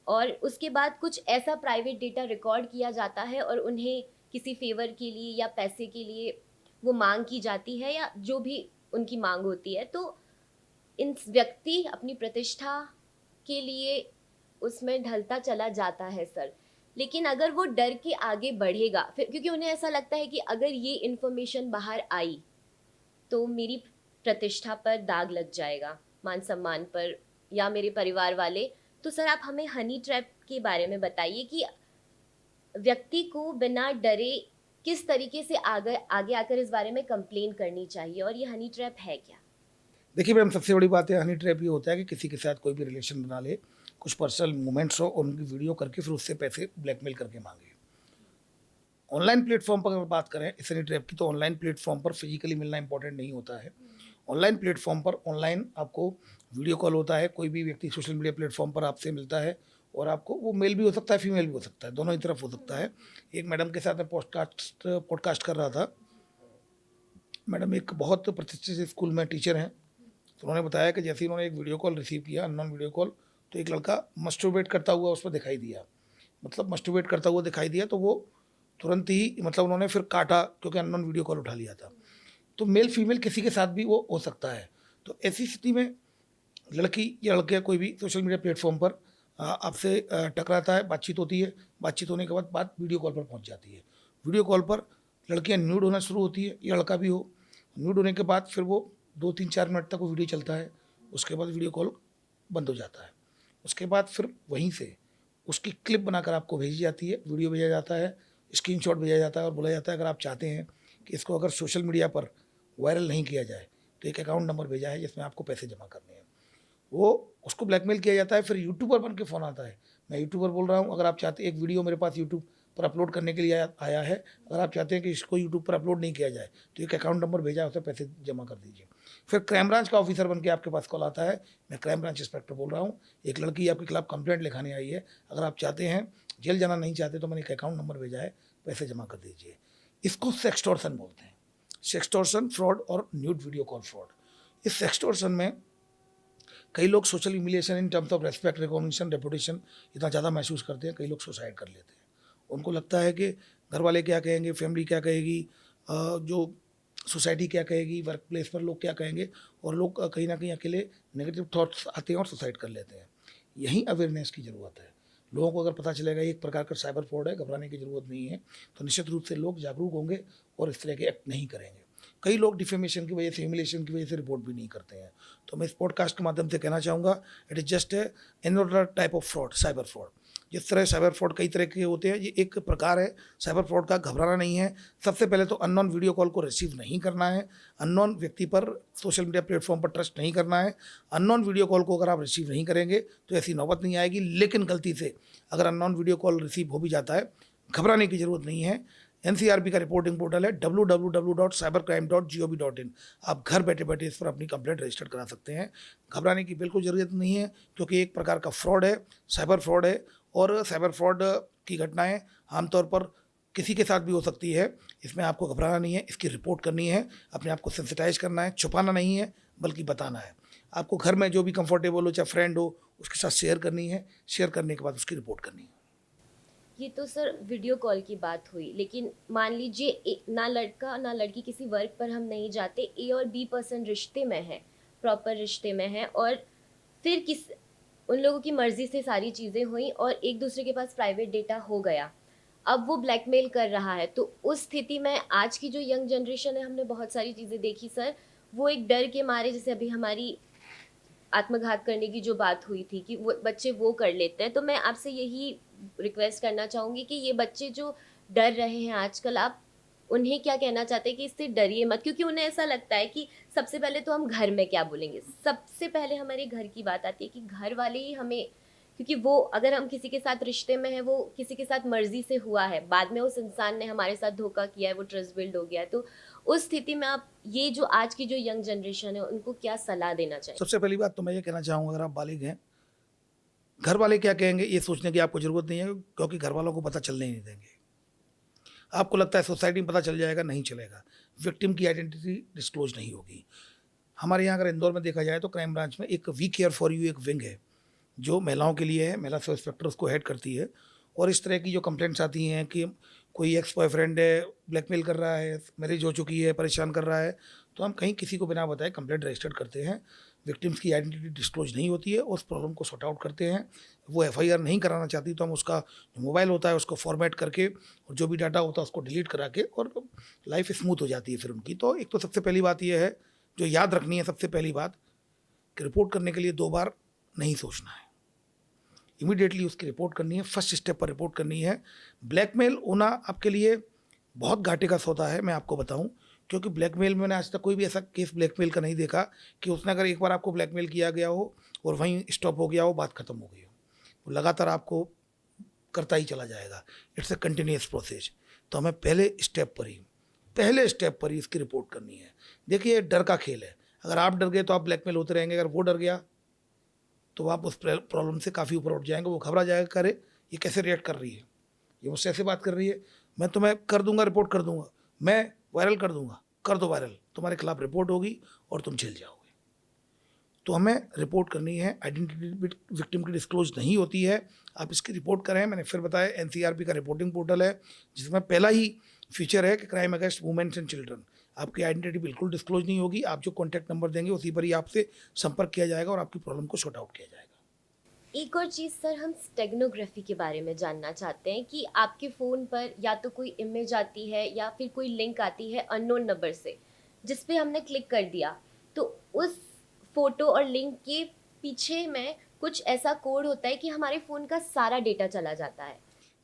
और उसके बाद कुछ ऐसा प्राइवेट डेटा रिकॉर्ड किया जाता है और उन्हें किसी फेवर के लिए या पैसे के लिए वो मांग की जाती है, या जो भी उनकी मांग होती है। तो इन व्यक्ति अपनी प्रतिष्ठा के लिए उसमें ढलता चला जाता है सर। लेकिन अगर वो डर के आगे बढ़ेगा फिर, क्योंकि उन्हें ऐसा लगता है कि अगर ये इन्फॉर्मेशन बाहर आई तो मेरी प्रतिष्ठा पर दाग लग जाएगा, मान सम्मान पर, या मेरे परिवार वाले। तो सर आप हमें हनी ट्रैप के बारे में बताइए कि व्यक्ति को बिना डरे किस तरीके से आगे आकर इस बारे में कंप्लेन करनी चाहिए, और ये हनी ट्रैप है क्या? देखिए मैम, सबसे बड़ी बात है हनी ट्रैप ये होता है कि किसी के साथ कोई भी रिलेशन बना ले, कुछ पर्सनल मोमेंट्स हो और उनकी वीडियो करके फिर उससे पैसे ब्लैकमेल करके मांगे। ऑनलाइन प्लेटफॉर्म पर अगर बात करें इस हनी ट्रैप की, तो ऑनलाइन प्लेटफॉर्म पर फिजिकली मिलना इंपॉर्टेंट नहीं होता है। ऑनलाइन प्लेटफॉर्म पर ऑनलाइन आपको वीडियो कॉल होता है, कोई भी व्यक्ति सोशल मीडिया प्लेटफॉर्म पर आपसे मिलता है, और आपको वो मेल भी हो सकता है, फीमेल भी हो सकता है, दोनों ही तरफ हो सकता है। एक मैडम के साथ मैं पॉडकास्ट कर रहा था। मैडम एक बहुत प्रतिष्ठित स्कूल में टीचर हैं। तो उन्होंने बताया कि जैसे ही उन्होंने एक वीडियो कॉल रिसीव किया, अननोन वीडियो कॉल, तो एक लड़का मस्टरबेट करता हुआ उस पर दिखाई दिया, मतलब मस्टरबेट करता हुआ दिखाई दिया। तो वो तुरंत ही, मतलब उन्होंने फिर काटा, क्योंकि अननोन वीडियो कॉल उठा लिया था। तो मेल फीमेल किसी के साथ भी वो हो सकता है। तो ऐसी स्थिति में लड़की या लड़के कोई भी सोशल मीडिया प्लेटफॉर्म पर आपसे टकराता है, बातचीत होती है, बातचीत होने के बाद बात वीडियो कॉल पर पहुंच जाती है। वीडियो कॉल पर लड़कियां न्यूड होना शुरू होती है, या लड़का भी हो। न्यूड होने के बाद फिर वो 2-3-4 मिनट तक वो वीडियो चलता है, उसके बाद वीडियो कॉल बंद हो जाता है। उसके बाद फिर वहीं से उसकी क्लिप बनाकर आपको भेजी जाती है, वीडियो भेजा जाता है, स्क्रीनशॉट भेजा जाता है, और बोला जाता है अगर आप चाहते हैं कि इसको अगर सोशल मीडिया पर वायरल नहीं किया जाए तो एक अकाउंट नंबर भेजा है जिसमें आपको पैसे जमा करने हैं। वो उसको ब्लैकमेल किया जाता है। फिर यूट्यूबर बन के फ़ोन आता है, मैं यूट्यूबर बोल रहा हूँ, अगर आप चाहते, एक वीडियो मेरे पास यूट्यूब पर अपलोड करने के लिए आया है, अगर आप चाहते हैं कि इसको यूट्यूब पर अपलोड नहीं किया जाए तो एक अकाउंट नंबर भेजा है, उसे पैसे जमा कर दीजिए। फिर क्राइम ब्रांच का ऑफिसर बन के आपके पास कॉल आता है, मैं क्राइम ब्रांच इंस्पेक्टर बोल रहा हूँ, एक लड़की आपके खिलाफ कंप्लेंट लिखाने आई है, अगर आप चाहते हैं, जेल जाना नहीं चाहते, तो मैंने एक अकाउंट नंबर भेजा है, पैसे जमा कर दीजिए। इसको सेक्सटॉर्शन बोलते हैं, सेक्सटॉर्शन फ्रॉड और न्यूड वीडियो कॉल फ्रॉड। इस सेक्सटॉर्शन में कई लोग social humiliation in terms of respect, recognition, reputation इतना ज़्यादा महसूस करते हैं, कई लोग सुसाइड कर लेते हैं। उनको लगता है कि घर वाले क्या कहेंगे, फैमिली क्या कहेगी, जो सोसाइटी क्या कहेगी, वर्क प्लेस पर लोग क्या कहेंगे, और लोग कहीं ना कहीं अकेले नेगेटिव थॉट्स आते हैं और सुसाइड कर लेते हैं। यही अवेयरनेस की ज़रूरत है। लोगों को अगर पता चलेगा ये एक प्रकार का साइबर फ्रॉड है, घबराने की ज़रूरत नहीं है, तो निश्चित रूप से लोग जागरूक होंगे और इस तरह के एक्ट नहीं करेंगे। कई लोग डिफेमेशन की वजह से, ह्यूमिलिएशन की वजह से रिपोर्ट भी नहीं करते हैं। तो मैं इस पॉडकास्ट के माध्यम से कहना चाहूँगा, it is just another type of fraud, cyber fraud. जिस तरह साइबर फ्रॉड कई तरह के होते हैं, ये एक प्रकार है साइबर फ्रॉड का। घबराना नहीं है। सबसे पहले तो अननोन वीडियो कॉल को रिसीव नहीं करना है, अननोन व्यक्ति पर सोशल मीडिया प्लेटफॉर्म पर ट्रस्ट नहीं करना है। अननोन वीडियो कॉल को अगर आप रिसीव नहीं करेंगे तो ऐसी नौबत नहीं आएगी। लेकिन गलती से अगर अननोन वीडियो कॉल रिसीव हो भी जाता है, घबराने की ज़रूरत नहीं है। एनसीआरबी का रिपोर्टिंग पोर्टल है www.cybercrime.gov.in। आप घर बैठे बैठे इस पर अपनी कंप्लेंट रजिस्टर करा सकते हैं। घबराने की बिल्कुल ज़रूरत नहीं है, क्योंकि एक प्रकार का फ्रॉड है, साइबर फ्रॉड है, और साइबर फ्रॉड की घटनाएं आमतौर पर किसी के साथ भी हो सकती है। इसमें आपको घबराना नहीं है, इसकी रिपोर्ट करनी है, अपने आप को सेंसिटाइज करना है, छुपाना नहीं है बल्कि बताना है। आपको घर में जो भी कंफर्टेबल हो, चाहे फ्रेंड हो, उसके साथ शेयर करनी है, शेयर करने के बाद उसकी रिपोर्ट करनी है। ये तो सर वीडियो कॉल की बात हुई, लेकिन मान लीजिए ना लड़का ना लड़की किसी वर्क पर हम नहीं जाते, ए और बी पर्सन रिश्ते में है, प्रॉपर रिश्ते में है, और फिर किस उन लोगों की मर्जी से सारी चीज़ें हुई और एक दूसरे के पास प्राइवेट डेटा हो गया, अब वो ब्लैकमेल कर रहा है। तो उस स्थिति में आज की जो यंग जनरेशन है, हमने बहुत सारी चीज़ें देखी सर, वो एक डर के मारे, जैसे अभी हमारी आत्मघात करने की जो बात हुई थी कि वो बच्चे वो कर लेते हैं, तो मैं आपसे यही रिक्वेस्ट करना चाहूँगी कि ये बच्चे जो डर रहे हैं आजकल, आप उन्हें क्या कहना चाहते हैं कि इससे डरिए मत, क्योंकि उन्हें ऐसा लगता है कि सबसे पहले तो हम घर में क्या बोलेंगे, सबसे पहले हमारे घर की बात आती है कि घर वाले ही हमें, क्योंकि वो अगर हम किसी के साथ रिश्ते में है, वो किसी के साथ मर्जी से हुआ है, बाद में उस इंसान ने हमारे साथ धोखा किया है, वो ट्रस्ट बिल्ड हो गया है, तो उस स्थिति में आप ये जो आज की जो यंग जनरेशन है उनको क्या सलाह देना चाहिए? सबसे पहली बात तो मैं ये कहना चाहूँगा, अगर आप बालिग हैं, घर वाले क्या कहेंगे ये सोचने की आपको ज़रूरत नहीं है, क्योंकि घर वालों को पता चलने ही नहीं देंगे। आपको लगता है सोसाइटी में पता चल जाएगा, नहीं चलेगा। विक्टिम की आइडेंटिटी डिस्क्लोज नहीं होगी। हमारे यहाँ अगर इंदौर में देखा जाए तो क्राइम ब्रांच में एक वी केयर फॉर यू एक विंग है, जो महिलाओं के लिए है। महिला सब इंस्पेक्टर उसको हेड करती है, और इस तरह की जो कंप्लेंट्स आती हैं कि कोई एक्स बॉयफ्रेंड है, ब्लैकमेल कर रहा है, मैरिज हो चुकी है, परेशान कर रहा है, तो हम कहीं किसी को बिना बताए कंप्लेंट रजिस्टर्ड करते हैं। विक्टिम्स की आइडेंटिटी डिस्क्लोज नहीं होती है, उस प्रॉब्लम को सॉर्ट आउट करते हैं। वो एफआईआर नहीं कराना चाहती तो हम उसका जो मोबाइल होता है उसको फॉर्मेट करके और जो भी डाटा होता है उसको डिलीट करा के, और लाइफ स्मूथ हो जाती है फिर उनकी। तो एक तो सबसे पहली बात यह है जो याद रखनी है, सबसे पहली बात कि रिपोर्ट करने के लिए 2 बार नहीं सोचना है, इमीडिएटली उसकी रिपोर्ट करनी है, फर्स्ट स्टेप पर रिपोर्ट करनी है। ब्लैकमेल होना आपके लिए बहुत घाटे का सौदा है, मैं आपको बताऊं, क्योंकि ब्लैकमेल में मैंने आज तक कोई भी ऐसा केस ब्लैकमेल का नहीं देखा कि उसने अगर एक बार आपको ब्लैकमेल किया गया हो और वहीं स्टॉप हो गया हो, बात खत्म हो गई हो। वो लगातार आपको करता ही चला जाएगा। It's a continuous process. तो हमें पहले स्टेप पर ही इसकी रिपोर्ट करनी है। देखिए, डर का खेल है। अगर आप डर गए तो आप ब्लैकमेल होते रहेंगे, अगर वो डर गया तो आप उस प्रॉब्लम से काफ़ी ऊपर उठ जाएंगे। वो घबरा जाएगा, करे ये कैसे रिएक्ट कर रही है, ये मुझसे ऐसे बात कर रही है, मैं तुम्हें कर दूंगा, रिपोर्ट कर दूंगा, मैं वायरल कर दूंगा, कर दो वायरल, तुम्हारे खिलाफ रिपोर्ट होगी और तुम जेल जाओगे। तो हमें रिपोर्ट करनी है। आइडेंटिटी विक्टिम की डिस्क्लोज नहीं होती है, आप इसकी रिपोर्ट करें। मैंने फिर बताया एनसीआरबी का रिपोर्टिंग पोर्टल है, जिसमें पहला ही फीचर है कि crime against womens and children. आपकी आइडेंटिटी बिल्कुल डिस्क्लोज नहीं होगी। आप जो कॉन्टैक्ट नंबर देंगे उसी पर ही आपसे संपर्क किया जाएगा और आपकी प्रॉब्लम को सॉर्ट आउट किया जाएगा। एक और चीज़ सर, हम स्टेगनोग्राफी के बारे में जानना चाहते हैं कि आपके फ़ोन पर या तो कोई इमेज आती है या फिर कोई लिंक आती है अननोन नंबर से, जिस पे हमने क्लिक कर दिया, तो उस फोटो और लिंक के पीछे में कुछ ऐसा कोड होता है कि हमारे फ़ोन का सारा डेटा चला जाता है।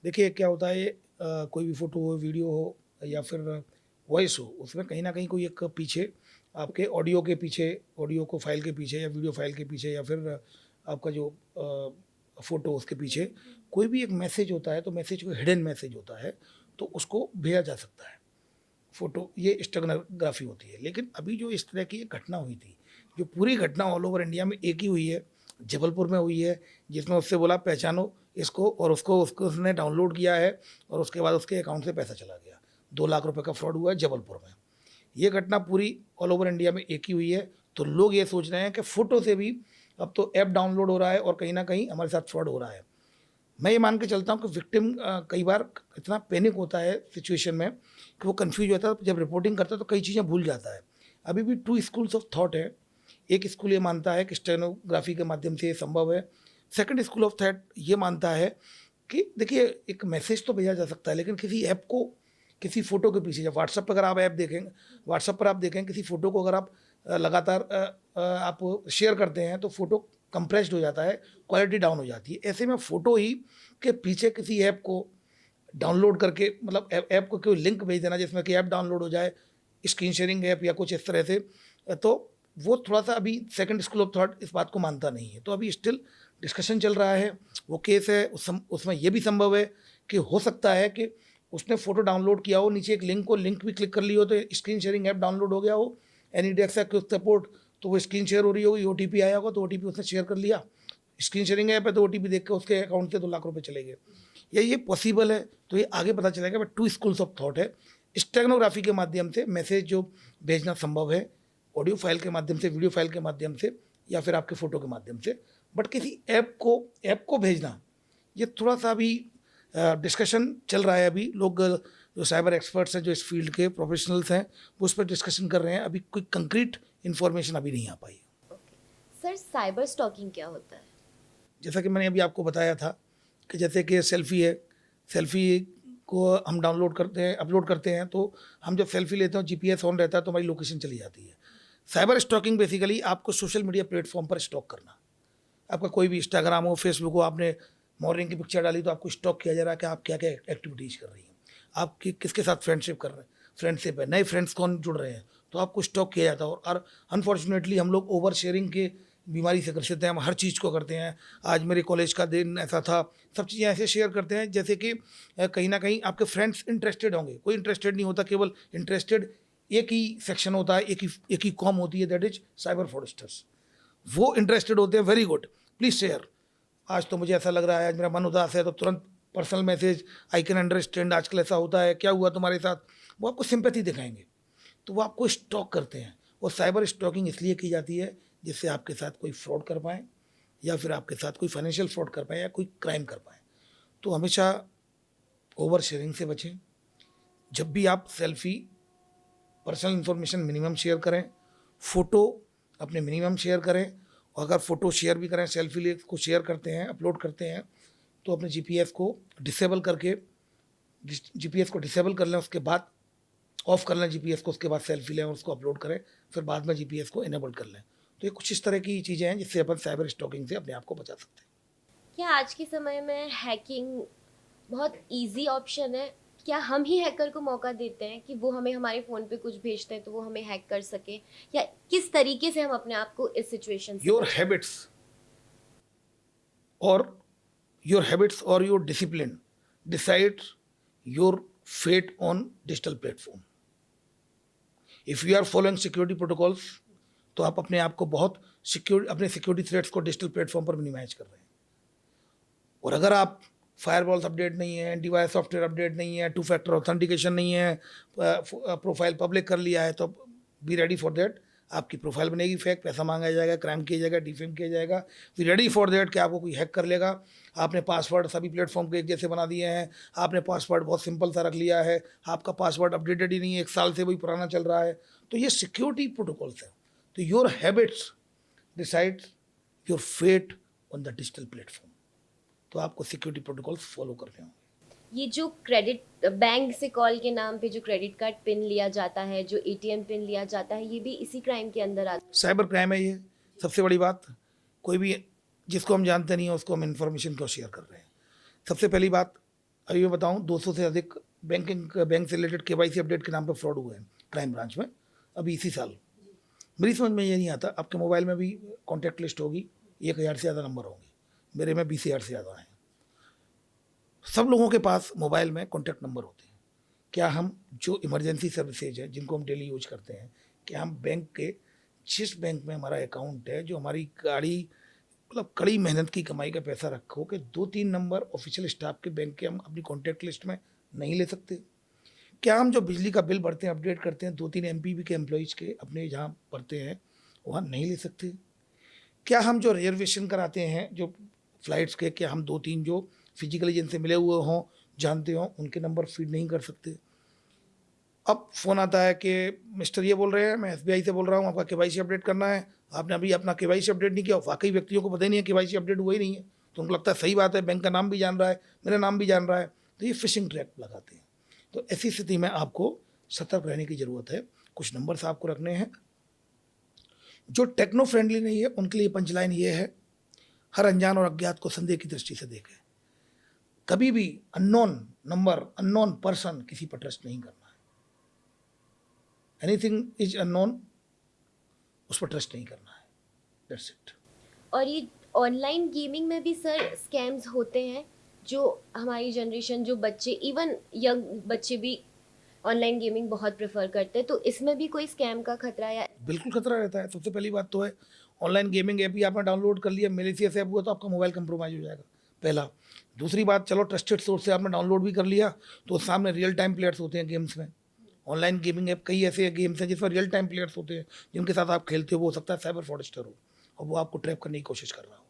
देखिए क्या होता है, कोई भी फोटो हो, वीडियो हो या फिर वॉइस हो, उसमें कहीं ना कहीं कोई एक पीछे आपके ऑडियो के पीछे, ऑडियो को फाइल के पीछे या वीडियो फाइल के पीछे या फिर आपका जो फ़ोटो उसके पीछे कोई भी एक मैसेज होता है, तो मैसेज कोई हिडन मैसेज होता है, तो उसको भेजा जा सकता है। फ़ोटो ये स्टेगनोग्राफी होती है। लेकिन अभी जो इस तरह की एक घटना हुई थी, जो पूरी घटना ऑल ओवर इंडिया में एक ही हुई है, जबलपुर में हुई है, जिसमें उससे बोला पहचानो इसको, और उसको उसने डाउनलोड किया है और उसके बाद उसके अकाउंट से पैसा चला गया। 2 लाख रुपए का फ्रॉड हुआ है जबलपुर में। ये घटना पूरी ऑल ओवर इंडिया में एक ही हुई है। तो लोग ये सोच रहे हैं कि फ़ोटो से भी अब तो ऐप डाउनलोड हो रहा है और कहीं ना कहीं हमारे साथ फ्रॉड हो रहा है। मैं ये मान के चलता हूँ कि विक्टिम कई बार इतना पैनिक होता है सिचुएशन में कि वो कंफ्यूज होता है, जब रिपोर्टिंग करता है तो कई चीज़ें भूल जाता है। अभी भी 2 स्कूल्स ऑफ थॉट है। एक स्कूल ये मानता है कि स्टेनोग्राफी के माध्यम से ये संभव है। सेकंड स्कूल ऑफ थॉट ये मानता है कि देखिए, एक मैसेज तो भेजा जा सकता है, लेकिन किसी ऐप को किसी फ़ोटो के पीछे, जब व्हाट्सएप पर अगर आप ऐप देखेंगे, व्हाट्सएप पर आप देखें किसी फ़ोटो को अगर आप लगातार आप शेयर करते हैं तो फ़ोटो कंप्रेस्ड हो जाता है, क्वालिटी डाउन हो जाती है। ऐसे में फ़ोटो ही के पीछे किसी ऐप को डाउनलोड करके, मतलब ऐप को कोई लिंक भेज देना जिसमें कि ऐप डाउनलोड हो जाए, स्क्रीन शेयरिंग ऐप या कुछ इस तरह से, तो वो थोड़ा सा अभी सेकंड स्कूल ऑफ थॉट इस बात को मानता नहीं है। तो अभी स्टिल डिस्कशन चल रहा है, वो केस है। उसमें ये भी संभव है कि हो सकता है कि उसने फ़ोटो डाउनलोड किया हो, नीचे एक लिंक भी क्लिक कर ली हो, तो स्क्रीन शेयरिंग ऐप डाउनलोड हो गया हो, एनीडेक्स या क्विक सपोर्ट, तो वो स्क्रीन शेयर हो रही होगी, ओटीपी आया होगा तो ओटीपी उसने शेयर कर लिया। स्क्रीन शेयरिंग ऐप है तो ओटीपी देख के उसके अकाउंट से 2 लाख रुपए चले गए। ये पॉसिबल है। तो ये आगे पता चलेगा। बट 2 स्कूल्स ऑफ थॉट है। स्टेगनोग्राफी के माध्यम से मैसेज जो भेजना संभव है, ऑडियो फाइल के माध्यम से, वीडियो फाइल के माध्यम से, या फिर आपके फ़ोटो के माध्यम से। बट किसी ऐप को भेजना, ये थोड़ा सा अभी डिस्कशन चल रहा है अभी। लोग जो साइबर एक्सपर्ट्स हैं, जो इस फील्ड के प्रोफेशनल्स हैं, वो उस पर डिस्कशन कर रहे हैं। अभी कोई कंक्रीट इन्फॉर्मेशन अभी नहीं आ पाई। सर साइबर स्टॉकिंग क्या होता है? जैसा कि मैंने अभी आपको बताया था कि जैसे कि सेल्फ़ी है, सेल्फ़ी को हम डाउनलोड करते हैं, अपलोड करते हैं, तो हम जब सेल्फ़ी लेते हैं जीपीएस ऑन रहता है तो हमारी लोकेशन चली जाती है। साइबर स्टॉकिंग बेसिकली आपको सोशल मीडिया प्लेटफॉर्म पर स्टॉक करना। आपका कोई भी इंस्टाग्राम हो, फेसबुक हो, आपने मॉर्निंग की पिक्चर डाली तो आपको स्टॉक किया जा रहा है कि आप क्या क्या एक्टिविटीज़ कर रही हैं, आप किसके साथ फ्रेंडशिप कर रहे हैं, फ्रेंडशिप है, नए फ्रेंड्स कौन जुड़ रहे हैं, तो आपको स्टॉक किया जाता है। और अनफॉर्चुनेटली हम लोग ओवर शेयरिंग के बीमारी से ग्रसित हैं। हम हर चीज़ को करते हैं। आज मेरे कॉलेज का दिन ऐसा था, सब चीज़ें ऐसे शेयर करते हैं जैसे कि कहीं ना कहीं आपके फ्रेंड्स इंटरेस्टेड होंगे। कोई इंटरेस्टेड नहीं होता, केवल इंटरेस्टेड एक ही सेक्शन होता है, एक ही कॉम होती है, दैट इज साइबर फ्रॉडस्टर्स। वो इंटरेस्टेड होते हैं, वेरी गुड, प्लीज़ शेयर। आज तो मुझे ऐसा लग रहा है, आज मेरा मन उदास है, तो तुरंत personal message, I can understand, आजकल ऐसा होता है, क्या हुआ तुम्हारे साथ। वो आपको सिंपैथी दिखाएंगे, तो वो आपको स्टॉक करते हैं। और साइबर स्टॉकिंग इसलिए की जाती है जिससे आपके साथ कोई फ्रॉड कर पाए, या फिर आपके साथ कोई फाइनेंशियल फ्रॉड कर पाए, या कोई क्राइम कर पाए। तो हमेशा ओवर शेयरिंग से बचें। जब भी आप selfie, personal information minimum share करें, फ़ोटो अपने मिनिमम शेयर करें। और अगर फ़ोटो शेयर भी करें, सेल्फी को शेयर करते हैं, अपलोड करते हैं, तो अपने जीपीएस को डिसेबल करके, जीपीएस को डिसेबल कर लें, उसके बाद ऑफ कर लें जीपीएस को, उसके बाद सेल्फी लें और उसको अपलोड करें, फिर बाद में जीपीएस को इनेबल कर लें। तो ये कुछ इस तरह की चीज़ें हैं जिससे अपन साइबर स्टॉकिंग से अपने आप को बचा सकते हैं। क्या आज के समय में हैकिंग बहुत इजी ऑप्शन है? क्या हम ही हैकर को मौका देते हैं कि वो हमें हमारे फ़ोन पे कुछ भेजते हैं तो वो हमें हैक कर सके, या किस तरीके से हम अपने आप को इस सिचुएशन से योर हैबिट्स और your discipline decide your fate on digital platform. If you are following security protocols, तो आप अपने आप को बहुत अपने सिक्योरिटी थ्रेट्स को डिजिटल प्लेटफॉर्म पर मिनिमाइज कर रहे हैं। और अगर आप फायरवॉल्स अपडेट नहीं है, एंटीवायरस सॉफ्टवेयर अपडेट नहीं है, 2 फैक्टर ऑथेंटिकेशन नहीं है, प्रोफाइल पब्लिक कर लिया है, तो बी रेडी फॉर दैट। आपकी प्रोफाइल बनेगी फेक, पैसा मांगा जाएगा, क्राइम किया जाएगा, डिफेम किया जाएगा। बी रेडी फॉर दैट कि आपको कोई हैक कर लेगा। आपने पासवर्ड सभी प्लेटफॉर्म के एक जैसे बना दिए हैं, आपने पासवर्ड बहुत सिंपल सा रख लिया है, आपका पासवर्ड अपडेटेड ही नहीं है, 1 साल से वही पुराना चल रहा है। तो ये सिक्योरिटी प्रोटोकॉल्स है। तो your habits decide your fate on the digital platform. तो आपको सिक्योरिटी प्रोटोकॉल्स फॉलो करने होंगे। ये जो क्रेडिट बैंक से कॉल के नाम पे जो क्रेडिट कार्ड पिन लिया जाता है, जो एटीएम पिन लिया जाता है, ये भी इसी क्राइम के अंदर आता है। साइबर क्राइम है ये सबसे बड़ी बात। कोई भी जिसको हम जानते नहीं है उसको हम इन्फॉर्मेशन क्यों शेयर कर रहे हैं। सबसे पहली बात अभी मैं बताऊं, 200 से अधिक बैंक से रिलेटेड केवाईसी अपडेट के नाम पर फ्रॉड हुए हैं क्राइम ब्रांच में अभी इसी साल। मेरी समझ में ये नहीं आता, आपके मोबाइल में भी कॉन्टैक्ट लिस्ट होगी, 1000 से ज़्यादा नंबर होंगे, मेरे में 20,000 से ज़्यादा हैं। सब लोगों के पास मोबाइल में कॉन्टैक्ट नंबर होते हैं। क्या हम जो इमरजेंसी सर्विसेज हैं जिनको हम डेली यूज करते हैं, क्या हम बैंक के जिस बैंक में हमारा अकाउंट है, जो हमारी गाड़ी मतलब कड़ी मेहनत की कमाई का पैसा रखो, कि 2-3 नंबर ऑफिशियल स्टाफ के बैंक के हम अपनी कॉन्टैक्ट लिस्ट में नहीं ले सकते? क्या हम जो बिजली का बिल भरते हैं, अपडेट करते हैं, 2-3 एमपीबी के एम्प्लॉयज़ के अपने जहाँ भरते हैं वहाँ नहीं ले सकते? क्या हम जो रिजर्वेशन कराते हैं जो फ्लाइट्स के, क्या हम 2-3 जो फिजिकली जिनसे मिले हुए हों, जानते हों, उनके नंबर फीड नहीं कर सकते? अब फ़ोन आता है कि मिस्टर ये बोल रहे हैं, मैं एसबीआई से बोल रहा हूँ, आपका केवाईसी अपडेट करना है, आपने अभी अपना केवाईसी अपडेट नहीं किया। वाकई व्यक्तियों को पता ही नहीं है केवाईसी अपडेट हुआ ही नहीं है, तो उनको लगता है सही बात है, बैंक का नाम भी जान रहा है, मेरा नाम भी जान रहा है, तो ये फिशिंग ट्रैप लगाते हैं। तो ऐसी स्थिति में आपको सतर्क रहने की ज़रूरत है। कुछ नंबर्स आपको रखने हैं जो टेक्नो फ्रेंडली नहीं है। उनके लिए पंचलाइन ये है, हर अनजान और अज्ञात को संदेह की दृष्टि से देखें। कभी भी अननोन नंबर, अननोन पर्सन किसी पर ट्रस्ट नहीं करना है। एनीथिंग इज अननोन, उस पर ट्रस्ट नहीं करना है, दैट्स इट। और ये ऑनलाइन गेमिंग में भी सर स्कैम्स होते हैं, जो हमारी जनरेशन, जो बच्चे, इवन यंग बच्चे भी ऑनलाइन गेमिंग बहुत प्रेफर करते हैं, तो इसमें भी कोई स्कैम का खतरा या? बिल्कुल खतरा रहता है। सबसे पहली बात तो है, ऑनलाइन गेमिंग ऐप ही आपने डाउनलोड कर लिया, मेलिशियस ऐप हुआ तो आपका मोबाइल कंप्रोमाइज हो जाएगा, पहला। दूसरी बात, चलो ट्रस्टेड सोर्स से आपने डाउनलोड भी कर लिया तो सामने रियल टाइम प्लेयर्स होते हैं गेम्स में। ऑनलाइन गेमिंग ऐप कई ऐसे गेम्स हैं जिसमें रियल टाइम प्लेयर्स होते हैं, जिनके साथ आप खेलते हो, वो हो सकता है साइबर फ्रॉडस्टर हो और वो आपको ट्रैप करने की कोशिश कर रहा हो।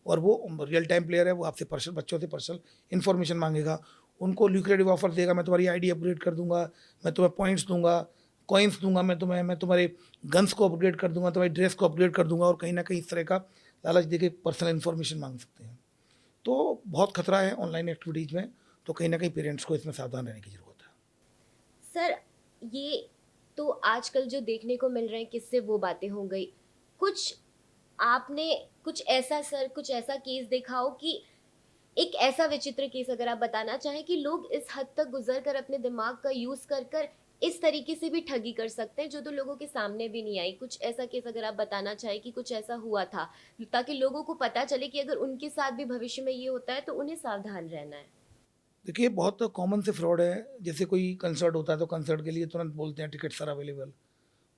और वो रियल टाइम प्लेयर है, वो आपसे पर्सनल बच्चों से पर्सनल इन्फॉर्मेशन मांगेगा, उनको ल्यूक्रेटिव ऑफर देगा, मैं तुम्हारी आईडी अपग्रेड कर दूंगा, मैं तुम्हें पॉइंट्स दूंगा, कॉइन्स दूंगा, मैं तुम्हारे गन्स को अपग्रेड कर दूंगा, तुम्हारी ड्रेस को अपग्रेड कर दूंगा, और कहीं ना कहीं इस तरह का लालच देके पर्सनल इन्फॉर्मेशन मांग सकते हैं। तो बहुत खतरा है ऑनलाइन एक्टिविटीज़ में, तो कहीं ना कहीं पेरेंट्स को इसमें सावधान रहने की ज़रूरत है। सर, ये तो आजकल जो देखने को मिल रहे हैं किससे वो बातें हो गई। कुछ आपने कुछ ऐसा केस देखा हो कि एक ऐसा विचित्र केस अगर आप बताना चाहें कि लोग इस हद तक गुजर कर अपने दिमाग का यूज कर कर इस तरीके से भी ठगी कर सकते हैं जो तो लोगों के सामने भी नहीं आई। कुछ ऐसा केस अगर आप बताना चाहें कि कुछ ऐसा हुआ था, ताकि लोगों को पता चले कि अगर उनके साथ भी भविष्य में ये होता है तो उन्हें सावधान रहना है। देखिए, बहुत कॉमन से फ्रॉड है। जैसे कोई कंसर्ट होता है तो कंसर्ट के लिए तुरंत बोलते हैं टिकट्स आर अवेलेबल,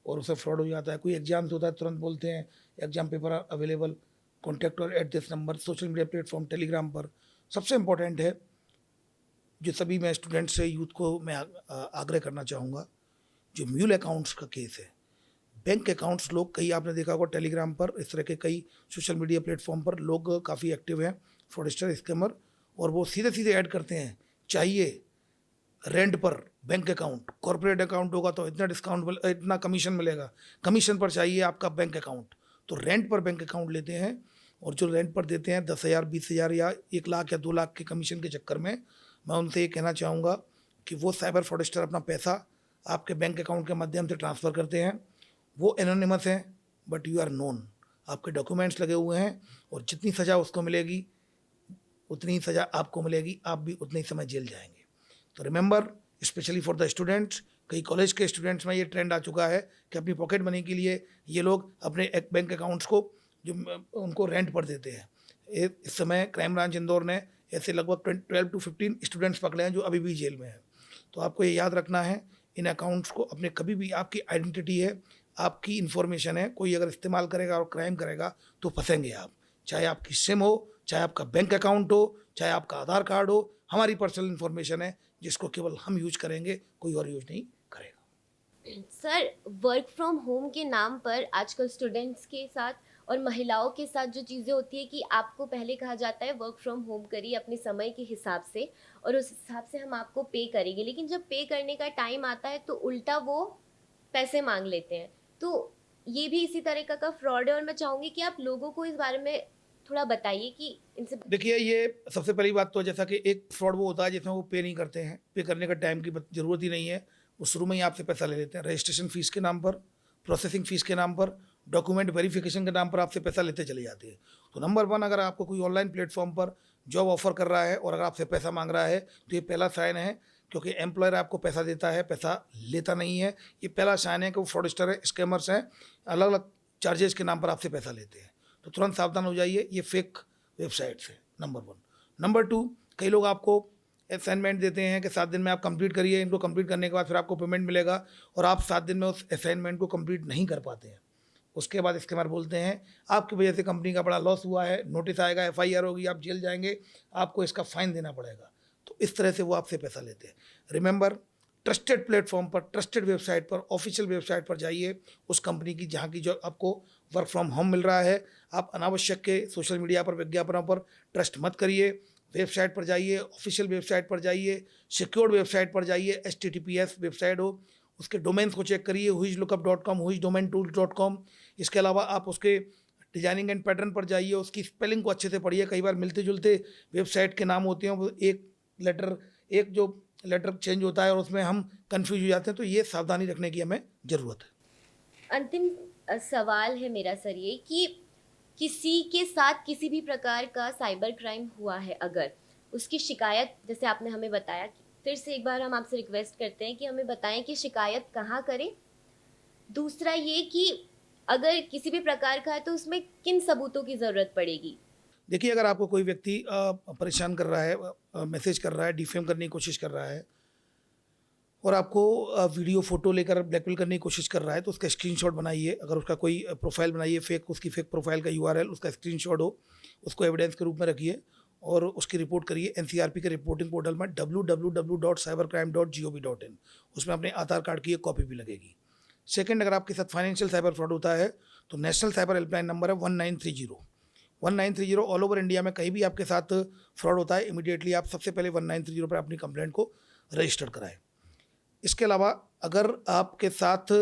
और उससे फ्रॉड हो जाता है। कोई एग्जाम्स होता है तुरंत बोलते हैं exam paper are available, contact और at this number. Social media platform Telegram पर सबसे इम्पोर्टेंट है, जो सभी मैं स्टूडेंट्स से यूथ को मैं आग्रह करना चाहूँगा, जो म्यूल अकाउंट्स का केस है, बैंक अकाउंट्स लोग कई आपने देखा होगा टेलीग्राम पर, इस तरह के कई सोशल मीडिया प्लेटफॉर्म पर लोग काफ़ी एक्टिव हैं, फ्रॉडस्टर स्कैमर, और वो सीधे सीधे ऐड करते हैं चाहिए रेंट पर बैंक अकाउंट, कॉर्पोरेट अकाउंट होगा तो इतना डिस्काउंट, इतना कमीशन मिलेगा, कमीशन पर चाहिए आपका बैंक अकाउंट। तो रेंट पर बैंक अकाउंट लेते हैं, और जो रेंट पर देते हैं 10,000, 20,000 या 1 लाख या 2 लाख के कमीशन के चक्कर में, मैं उनसे ये कहना चाहूँगा कि वो साइबर फ्रॉडस्टर अपना पैसा आपके बैंक अकाउंट के माध्यम से ट्रांसफ़र करते हैं। वो एनोनिमस हैं बट यू आर नोन, आपके डॉक्यूमेंट्स लगे हुए हैं, और जितनी सज़ा उसको मिलेगी उतनी ही सज़ा आपको मिलेगी, आप भी उतने ही समय जेल जाएंगे। तो remember, specially for the students, कई कॉलेज के स्टूडेंट्स में ये ट्रेंड आ चुका है कि अपनी पॉकेट मनी के लिए ये लोग अपने बैंक अकाउंट्स को जो उनको रेंट पर देते हैं। इस समय क्राइम ब्रांच इंदौर ने ऐसे लगभग 12 to 15 स्टूडेंट्स पकड़े हैं जो अभी भी जेल में हैं। तो आपको ये याद रखना है, इन अकाउंट्स को अपने कभी भी, आपकी आइडेंटिटी है, आपकी इन्फॉर्मेशन है, कोई अगर इस्तेमाल करेगा और क्राइम करेगा तो फंसेंगे आप। चाहे आपकी सिम हो, चाहे आपका बैंक अकाउंट हो, चाहे आपका आधार कार्ड हो, हमारी पर्सनल इन्फॉर्मेशन है जिसको केवल हम यूज करेंगे, कोई और यूज नहीं करेगा। सर, वर्क फ्रॉम होम के नाम पर आजकल स्टूडेंट्स के साथ और महिलाओं के साथ जो चीज़ें होती है कि आपको पहले कहा जाता है वर्क फ्रॉम होम करिए अपने समय के हिसाब से और उस हिसाब से हम आपको पे करेंगे, लेकिन जब पे करने का टाइम आता है तो उल्टा वो पैसे मांग लेते हैं। तो ये भी इसी तरीका का फ्रॉड है और मैं चाहूँगी कि आप लोगों को इस बारे में थोड़ा बताइए कि इनसे। देखिए, ये सबसे पहली बात तो जैसा कि एक फ्रॉड वो होता है जिसमें वो पे नहीं करते हैं, पे करने का टाइम की ज़रूरत ही नहीं है, वो शुरू में ही आपसे पैसा ले लेते हैं। रजिस्ट्रेशन फ़ीस के नाम पर, प्रोसेसिंग फ़ीस के नाम पर, डॉक्यूमेंट वेरिफिकेशन के नाम पर आपसे पैसा लेते चले जाते हैं। तो नंबर 1, अगर आपको कोई ऑनलाइन प्लेटफॉर्म पर जॉब ऑफर कर रहा है और अगर आपसे पैसा मांग रहा है तो ये पहला साइन है, क्योंकि एम्प्लॉयर आपको पैसा देता है, पैसा लेता नहीं है। ये पहला साइन है कि वो फ्रॉडस्टर है, स्कैमर्स हैं, अलग अलग चार्जेस के नाम पर आपसे पैसा लेते हैं। तो तुरंत सावधान हो जाइए, ये फेक वेबसाइट्स है, नंबर 1। नंबर 2, कई लोग आपको असाइनमेंट देते हैं कि 7 दिन में आप कंप्लीट करिए, इनको कंप्लीट करने के बाद फिर आपको पेमेंट मिलेगा, और आप 7 दिन में उस असाइनमेंट को कंप्लीट नहीं कर पाते हैं। उसके बाद स्कैमर बोलते हैं आपकी वजह से कंपनी का बड़ा लॉस हुआ है, नोटिस आएगा, एफआईआर होगी, आप जेल जाएंगे, आपको इसका फाइन देना पड़ेगा। तो इस तरह से वो आपसे पैसा लेते हैं। रिमेंबर, ट्रस्टेड प्लेटफॉर्म पर, ट्रस्टेड वेबसाइट पर, ऑफिशियल वेबसाइट पर जाइए उस कंपनी की जहाँ की जो आपको वर्क फ्रॉम होम मिल रहा है। आप अनावश्यक के सोशल मीडिया पर विज्ञापनों पर ट्रस्ट मत करिए। वेबसाइट पर जाइए, ऑफिशियल वेबसाइट पर जाइए, सिक्योर्ड वेबसाइट पर जाइए, HTTPS वेबसाइट हो, उसके डोमेन्स को चेक करिए, whoislookup.com, whoisdomaintools.com। इसके अलावा आप उसके डिजाइनिंग एंड पैटर्न पर जाइए, उसकी स्पेलिंग को अच्छे से पढ़िए। कई बार मिलते जुलते वेबसाइट के नाम होते हैं, वो एक जो लेटर चेंज होता है और उसमें हम कंफ्यूज हो जाते हैं। तो ये सावधानी रखने की हमें ज़रूरत है। अंतिम सवाल है मेरा सर, ये कि किसी के साथ किसी भी प्रकार का साइबर क्राइम हुआ है, अगर उसकी शिकायत, जैसे आपने हमें बताया, फिर से एक बार हम आपसे रिक्वेस्ट करते हैं कि हमें बताएं कि शिकायत कहाँ करें। दूसरा ये कि अगर किसी भी प्रकार का है तो उसमें किन सबूतों की ज़रूरत पड़ेगी। देखिए, अगर आपको कोई व्यक्ति परेशान कर रहा है, मैसेज कर रहा है, डिफेम करने की कोशिश कर रहा है, और आपको वीडियो फोटो लेकर ब्लैकमेल करने की कोशिश कर रहा है, तो उसका स्क्रीनशॉट बनाइए। अगर उसका कोई प्रोफाइल बनाइए फेक, उसकी फेक प्रोफाइल का URL उसका स्क्रीनशॉट हो, उसको एविडेंस के रूप में रखिए और उसकी रिपोर्ट करिए NCRP के रिपोर्टिंग पोर्टल में www.cybercrime.gov.in। उसमें अपने आधार कार्ड की एक कॉपी भी लगेगी। सेकंड, अगर आपके साथ फाइनेंशियल साइबर फ्रॉड होता है तो नेशनल साइबर हेल्पलाइन नंबर है 1930। 1930 ऑल ओवर इंडिया में कहीं भी आपके साथ फ्रॉड होता है, इमीडिएटली आप सबसे पहले 1930 पर अपनी कंप्लेंट को रजिस्टर कराएं। इसके अलावा अगर आपके साथ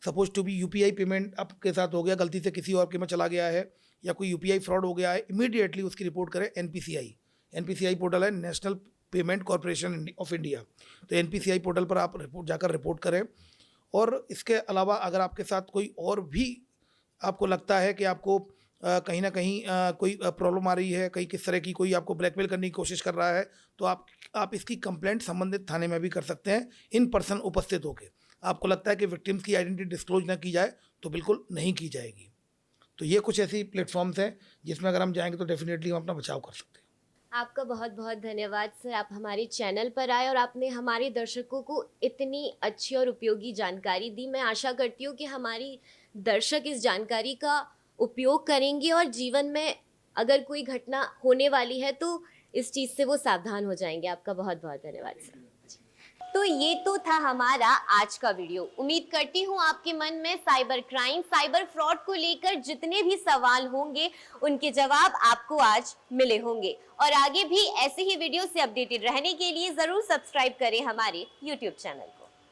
suppose to be UPI payment आपके साथ हो गया, गलती से किसी और के में चला गया है या कोई यूपीआई फ्रॉड हो गया है, इमीडिएटली उसकी रिपोर्ट करें एनपीसीआई पोर्टल है, national payment corporation of India. तो एनपीसीआई पोर्टल पर आप जाकर रिपोर्ट करें। और इसके अलावा अगर आपके साथ कोई और भी आपको लगता है कि आपको कहीं ना कहीं कोई प्रॉब्लम आ रही है, कहीं किस तरह की कोई आपको ब्लैकमेल करने की कोशिश कर रहा है, तो आप इसकी कंप्लेंट संबंधित थाने में भी कर सकते हैं इन पर्सन उपस्थित होकर। आपको लगता है कि विक्टिम्स की आइडेंटिटी डिस्क्लोज ना की जाए तो बिल्कुल नहीं की जाएगी। तो ये कुछ ऐसी प्लेटफॉर्म्स हैं जिसमें अगर हम जाएंगे तो डेफिनेटली हम अपना बचाव कर सकते हैं। आपका बहुत बहुत धन्यवाद सर, आप हमारे चैनल पर आए और आपने हमारे दर्शकों को इतनी अच्छी और उपयोगी जानकारी दी। मैं आशा करती हूँ कि हमारी दर्शक इस जानकारी का उपयोग करेंगे और जीवन में अगर कोई घटना होने वाली है तो इस चीज़ से वो सावधान हो जाएंगे। आपका बहुत बहुत धन्यवाद सर। तो ये तो था हमारा आज का वीडियो। उम्मीद करती हूँ आपके मन में साइबर क्राइम, साइबर फ्रॉड को लेकर जितने भी सवाल होंगे उनके जवाब आपको आज मिले होंगे। और आगे भी ऐसे ही वीडियो से अपडेटेड रहने के लिए जरूर सब्सक्राइब करें हमारे YouTube चैनल को।